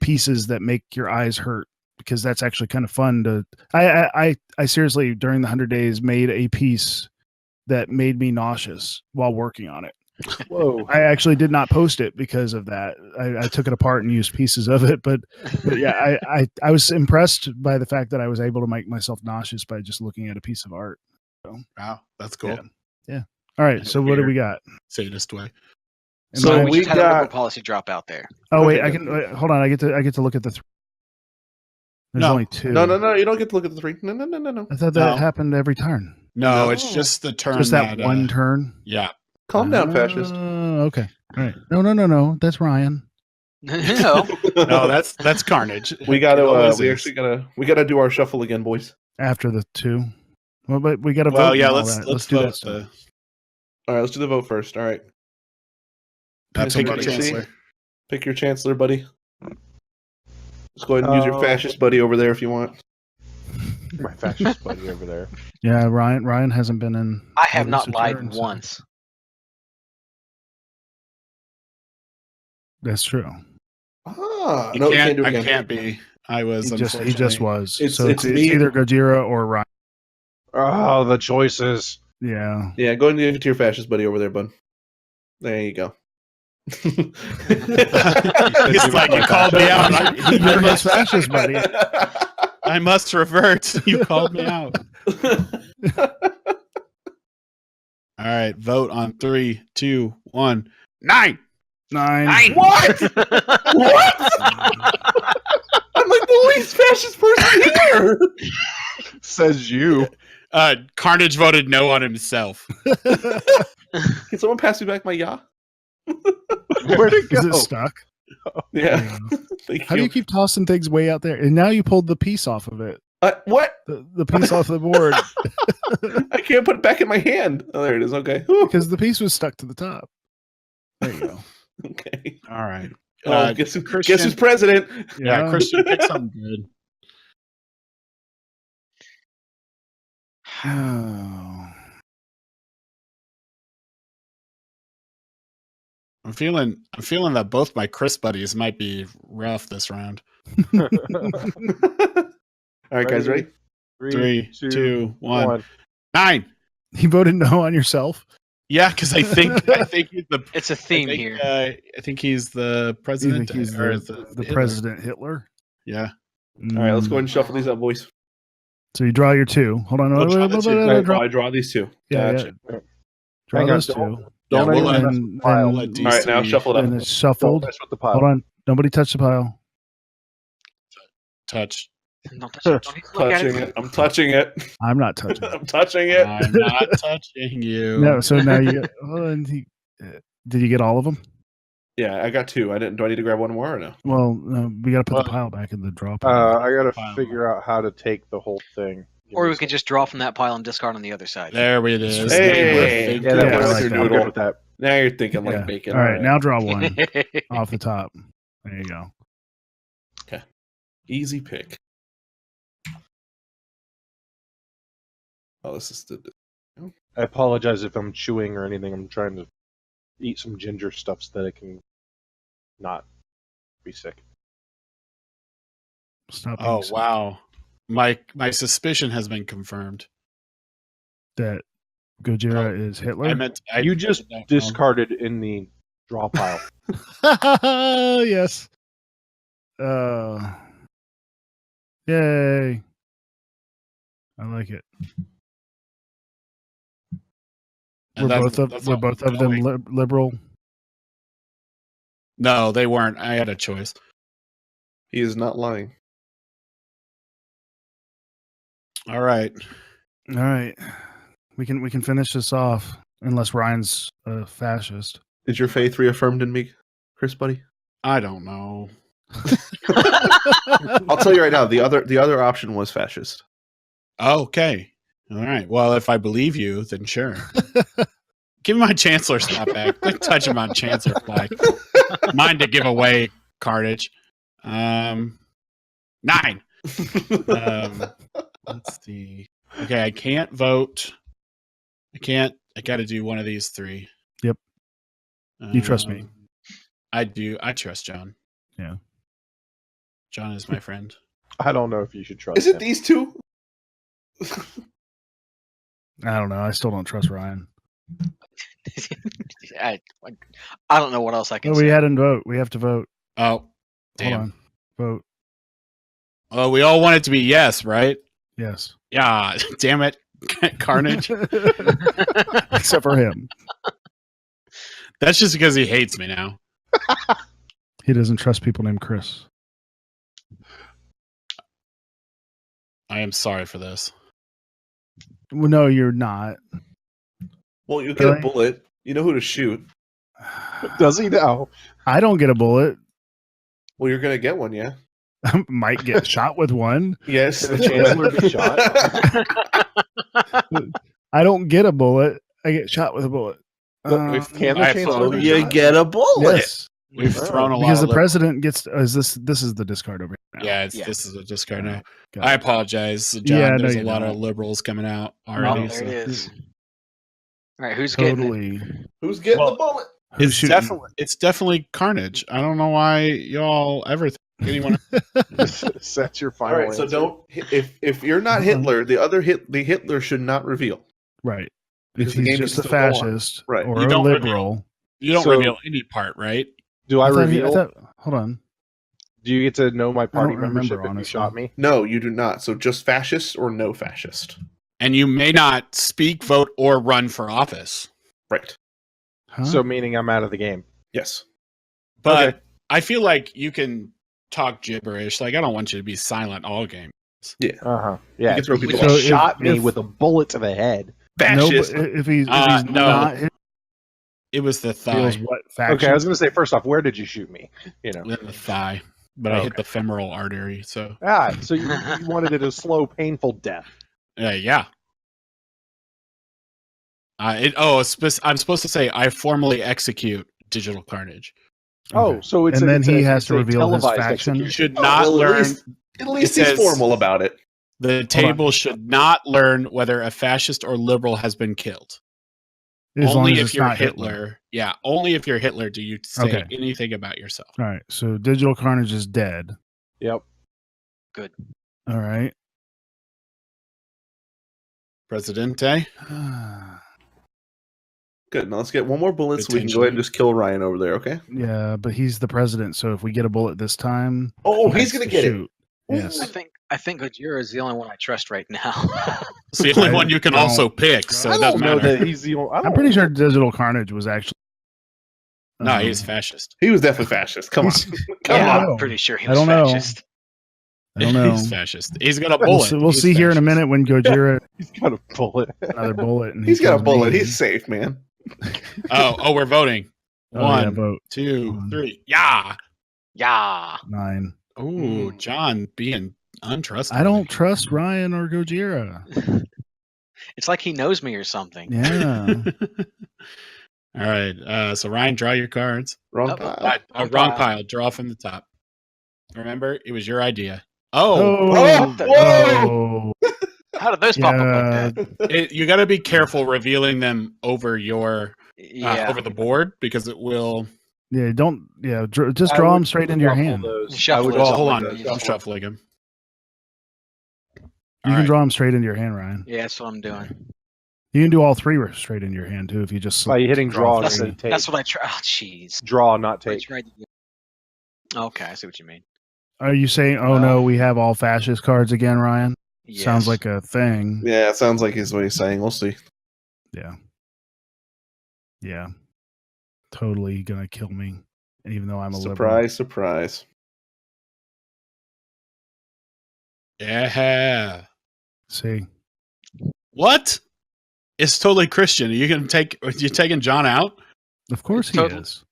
pieces that make your eyes hurt, because that's actually kind of fun to. I seriously, during the 100 days, made a piece that made me nauseous while working on it. Whoa. I actually did not post it because of that. I took it apart and used pieces of it, but yeah, I was impressed by the fact that I was able to make myself nauseous by just looking at a piece of art. So, Wow, that's cool. yeah. All right, so what do we got? Sadist way. And So Ryan- we we just had a liberal got. policy drop out there. oh wait, okay, I good. can hold on. I get to look at the three. There's No. only two. No. You don't get to look at the 3. No. I thought that No. happened every turn. No, it's No. just the turn. Just that one turn. Yeah. Calm down, fascist. Okay. All right. No. That's Ryan. No. No, that's Carnage. We got It to. always We is. actually gotta do our shuffle again, boys. After the two. Well, but we got to vote. Well, yeah. and all Let's that. let's do that vote stuff. All right, let's do the vote first. All right, That's Pick a your chancellor. Pick your chancellor, buddy. Let's go ahead and use your fascist buddy over there if you want. My fascist buddy over there. Yeah, Ryan hasn't been in. I have at not least a lied turn, so- once. That's true. Ah, You no, we can't, can't do it I again. can't be. I was He just unfortunately- was. It's- so it's it's me. either Gojira or Ryan. Oh, the choices. Yeah. Yeah, go ahead and give it to your fascist buddy over there, bud. There you go. It's like you called me out. You're his fascist buddy. I must revert. You called me out. All right, vote on 3, 2, 1. 9. 9. What? What? I'm like the least fascist person here. Says you. Carnage voted no on himself. Can someone pass me back my yacht? Where'd it Is go? it stuck? Yeah. Thank How do you keep tossing things way out there? And now you pulled the piece off of it. What? The piece off the board I can't put it back in my hand. Oh, there it is. Okay. Whew. because the piece was stuck to the top. There you go. Okay. All right. Oh, guess Christian- who's president? Yeah, Christian, pick something good. Oh. I'm feeling that both my Chris buddies might be rough this round. All right, guys, ready? 3, 2, 1. 9. You voted no on yourself? Yeah, because I think he's the. It's a theme I think, here. I think he's the You president. think he's or the Hitler. President Hitler? Yeah. All right, let's go ahead and shuffle these up, boys. So you draw your two. Hold on. We'll draw the two. Draw, I draw these two. yeah, Gotcha. draw Hang on, those two. don't Yeah, anyone we'll mess let- with the pile. and- Let these All right, now three shuffle it And up. it's Don't shuffled. mess with the pile. Hold on. Nobody touch the pile. touch. Don't touch it. Don't even look at Touching it. I'm touching it. I'm not touching it. I'm touching it. I'm not touching you. No, so now you get. Did you get all of them? Yeah, I got two. Do I need to grab one more or no? Well, no, we got to put Well, the pile back in the draw pile. I gotta Pile. figure out how to take the whole thing. Or we could just draw from that pile and discard on the other side. There it is. Hey! Yeah, that Yeah, I works. like I'm that. good with that. Now you're thinking like Yeah. bacon. All right, now draw one off the top. There you go. Easy pick. Oh, this is the. I apologize if I'm chewing or anything. I'm trying to eat some ginger stuff so that I can not be sick. Stop. Oh being wow. My suspicion has been confirmed. that Gojira is Hitler. I meant You just no, discarded in the draw pile. Yes. Yay. I like it. Were and both of that's were all both of them going. liberal? No, they weren't. I had a choice. He is not lying. All right. All right. We can finish this off unless Ryan's a fascist. Is your faith reaffirmed in me, Chris, buddy? I don't know. I'll tell you right now. The other option was fascist. Okay. All right. Well, if I believe you, then sure. Give me my Chancellor slap back. Don't touch my Chancellor flag. Mine to give away, Carnage. 9. Let's see. Okay, I can't vote. I got to do one of these three. Yep. You trust me. I do. I trust John. Yeah. John is my friend. I don't know if you should trust Is it him. these two? I don't know. I still don't trust Ryan. I don't know what else I can No, say. we hadn't vote. We have to vote. Oh, Hold damn. on. Vote. Oh, we all want it to be yes, right? Yes. Yeah. Damn it. Carnage. Except for him. That's just because he hates me now. He doesn't trust people named Chris. I am sorry for this. Well, no, you're not. Well, you get Really? a bullet. You know who to shoot. Does he now? I don't get a bullet. Well, you're gonna get one, yeah. Might get shot with one. Yes, Can the chancellor be shot? I don't get a bullet. I get shot with a bullet. Can the I chancellor be you shot? get a bullet. Yes, We've thrown a lot because of the president gets. Is this is the discard over here? Now. Yeah, Yeah. this is a discard now. Got I it. apologize, John. Yeah, no, there's a you lot don't. of liberals coming out Oh, already. there so- it is. All right, who's getting it? Totally. Who's getting Well, the bullet? Who's It's shooting? definitely Carnage. I don't know why y'all ever think anyone. That's your All final right, so answer. don't. If you're not Hitler, the Hitler should not reveal. Right. Because If the he's game just can a still go on. fascist Right. or You a don't liberal. You don't So- reveal any part, right? Do I thought reveal? hold on. Do you get to know my party don't remember, membership if you honestly. shot me? No, you do not. So just fascist or no fascist. And you may not speak, vote, or run for office. Right. Huh? So meaning I'm out of the game. Yes. But Okay. I feel like you can talk gibberish. Like I don't want you to be silent all game. Uh-huh. Yeah. can throw if people he off. So shot me if- with a bullet to the head. no, Fascist. but if he's No. not It was the feels thigh. what faction? Okay, I was going to say first off, where did you shoot me? You know. In the thigh. But I hit the femoral artery. So So you wanted it a slow, painful death. yeah. I'm supposed to say I formally execute digital carnage. Oh, Okay. so it's And then it's he a- has it's to a reveal his televised faction? You execution. should Oh, not well, learn. At least It he's says- formal about it. The table should not learn whether a fascist or liberal has been killed. As long only as if it's you're not Hitler. Yeah, only if you're Hitler do you say Okay. anything about yourself. All right. So digital carnage is dead. Yep. All right. Presidente. Good. Now let's get one more bullet so we can go Potentially. ahead and just kill Ryan over there, okay? Yeah, but he's the president, so if we get a bullet this time, Oh, he he's has going to to get it. shoot. Yes. I think Gojira is the only one I trust right now. It's the only I one you can don't- also pick, so I it don't doesn't know matter. that he's the only. I'm pretty sure digital carnage was actually. No, he's fascist. He was definitely fascist. Come on. He's- Come yeah, on. I'm pretty sure he I was don't know. fascist. I don't know. He's fascist. He's got a We'll bullet. see, we'll He's see here in a fascist. minute when Gojira He's got a bullet. another bullet. And He's got a kills bullet. me. He's safe, man. Oh, we're voting. Oh, yeah, One, vote 2, One. 3. Yeah. Yeah. 9. Ooh, John being untrustworthy. I don't trust Ryan or Gojira. It's like he knows me or something. Yeah. All right. So Ryan, draw your cards. Wrong Oh, pile. Wrong pile. Draw from the top. Remember, it was your idea. Oh, Oh, Oh, oh. How did those pop up like that? you got to be careful revealing them over your Yeah. over the board because it will. Yeah, don't. Yeah, just draw them straight into your hand. Shuffle I would those Well, up hold like on. these. I'm shuffling them. You can draw them straight into your hand, Ryan. Yeah, that's what I'm doing. You can do all three straight into your hand too if you just By hitting draw That's- instead of take. That's what I try. Oh, jeez. Draw, not I take. tried to do. Okay, I see what you mean. Are you saying, "Oh no, we have all fascist cards again, Ryan"? Yes. Sounds like a thing. Yeah, it sounds like he's what he's saying. We'll see. Yeah. Yeah. Totally gonna kill me, even though I'm a liberal. Surprise, surprise. Yeah. See, What? It's totally Christian. You taking John out? of course he Total- is.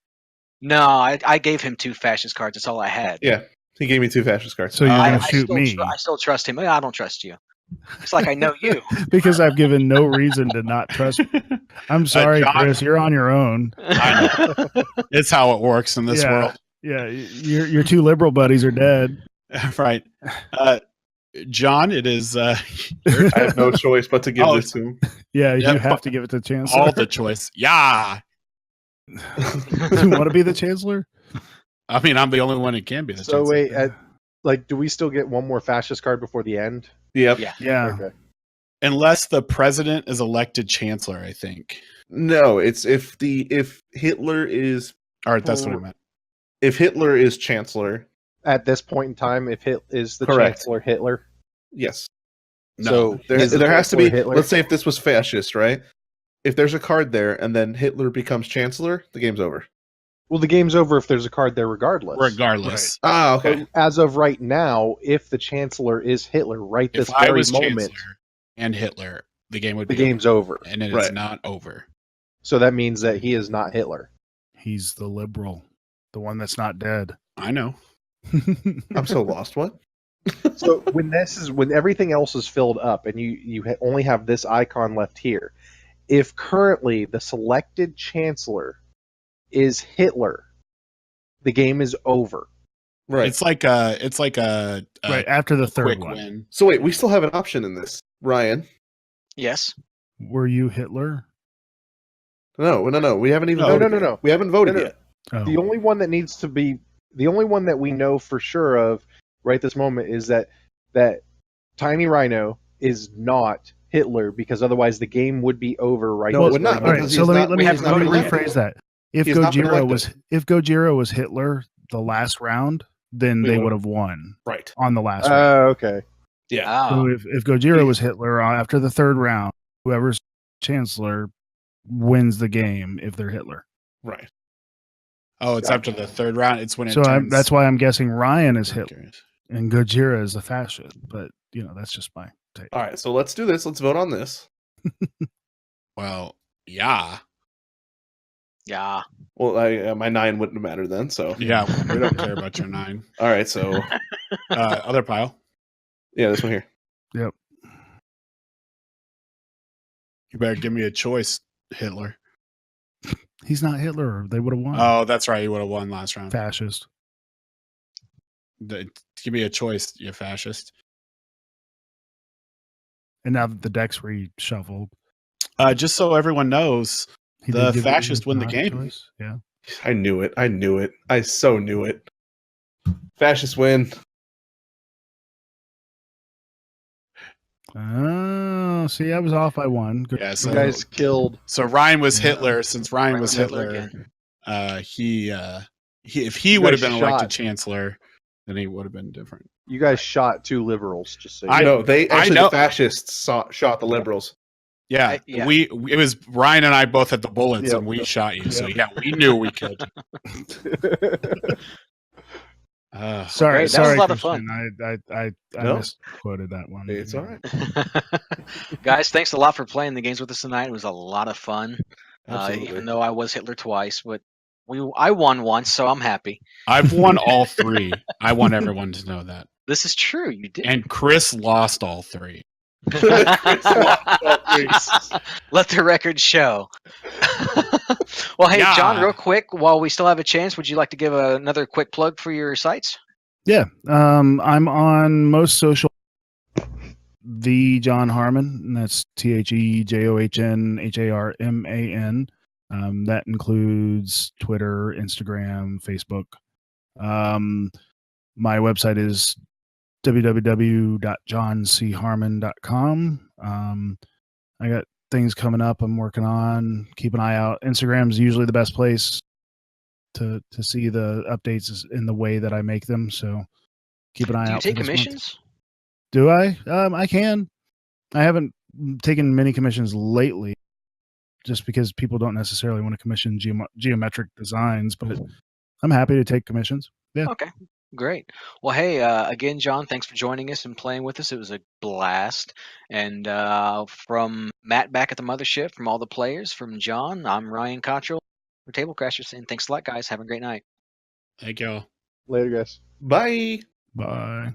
No, I gave him 2 fascist cards. That's all I had. Yeah, he gave me 2 fascist cards. So you're I gonna shoot still me I still trust him. I don't trust you. It's like I know you. because I've given no reason to not trust. I'm sorry, John- Chris. You're on your own. It's how it works in this Yeah. world. Yeah, your 2 liberal buddies are dead. Right. John, it is I have no choice but to give Oh, this to him. Yeah, Yeah, you have but- to give it to Chancellor. all the choice. Yeah. You want to be the Chancellor? I mean, I'm the only one who can be the So chancellor. wait, do we still get one more fascist card before the end? Yep. Yeah. Yeah. Okay. Unless the president is elected chancellor, I think. No, it's if Hitler is Or that's what I meant. if Hitler is chancellor. At this point in time, if Hit is the Correct. Chancellor Hitler, Yes. No. So there is the has to be. Chancellor Hitler? Let's say if this was fascist, right? if there's a card there and then Hitler becomes chancellor, the game's over. Well, the game's over if there's a card there regardless. Regardless, Ah, okay. But as of right now, if the chancellor is Hitler right this if I very was moment, chancellor and Hitler, the game would the be game's over. and it is Right. not over. So that means that he is not Hitler. He's the liberal, the one that's not dead. I know. I'm so lost. What? So when everything else is filled up and you only have this icon left here, if currently the selected chancellor is Hitler, the game is over. Right. It's like a right after the third quick one. win. So wait, we still have an option in this, Ryan. Yes. Were you Hitler? No. We haven't even No, voted. no, yet. no. We haven't voted No, no. yet. Oh. The only one that needs to be the only one that we know for sure of right this moment is that Tiny Rhino is not Hitler, because otherwise the game would be over right No, it this would not, very All right, moment. because so he's let not- me we haven't let me voted yet. rephrase that. If He's not been Gojira was Hitler the last round, then We they would've- would have won Right. on the last round. Okay. Yeah. Ah. So if Gojira was Hitler after the third round, whoever's chancellor wins the game if they're Hitler. Right. Oh, it's after the third round. It's when it So turns. that's why I'm guessing Ryan is I'm Hitler curious. and Gojira is the fascist. But that's just my take. All right. So let's do this. Let's vote on this. Well, yeah. Yeah. Well, my 9 wouldn't matter then. So Yeah, we don't care about your 9. all right. So Other pile. yeah, this one here. Yep. You better give me a choice, Hitler. He's not Hitler. They would have won. Oh, that's right. You would have won last round. Fascist. Give me a choice, you fascist. And now that the deck's reshuffled, Just so everyone knows, he The did give fascist you win the not a game. choice. Yeah. I knew it. I so knew it. Fascist win. Oh, see, I was off by one. Good. Yeah, You so guys killed. so Ryan was Hitler. Since Ryan was Hitler Hitler, again. he if he You would have guys been elected shot. chancellor, then he would have been different. You guys shot 2 liberals, just so you I know. No, they I actually know. the fascists shot the liberals. Yeah, Yeah. it was Ryan and I both had the bullets, Yep, and we yep, shot you. So yep. yeah, we knew we killed you. Sorry, great. That was sorry, a lot of Christian. fun. I No. misquoted that one. It's all right. Guys, thanks a lot for playing the games with us tonight. It was a lot of fun. Absolutely. Even though I was Hitler twice, but I won once, so I'm happy. I've won all 3. I want everyone to know that. This is true. You did. And Chris lost all 3. Let the record show. Well, hey, Yeah. John, real quick, while we still have a chance, would you like to give another quick plug for your sites? Yeah. I'm on most social. The John Harman, and that's TheJohnHarman. That includes Twitter, Instagram, Facebook. My website is www.johnCharman.com. I got things coming up I'm working on. Keep an eye out. Instagram is usually the best place to see the updates in the way that I make them. So keep an eye Do you out. take for this month. commissions? Do I? I can. I haven't taken many commissions lately, just because people don't necessarily want to commission geometric designs. But I'm happy to take commissions. Yeah. Okay, great. Well, hey, again, John, thanks for joining us and playing with us. It was a blast. And from Matt back at the mothership, from all the players, from John, I'm Ryan Cottrill for Table Crashers, saying thanks a lot, guys. Have a great night. Thank y'all. Later, guys. Bye. Bye.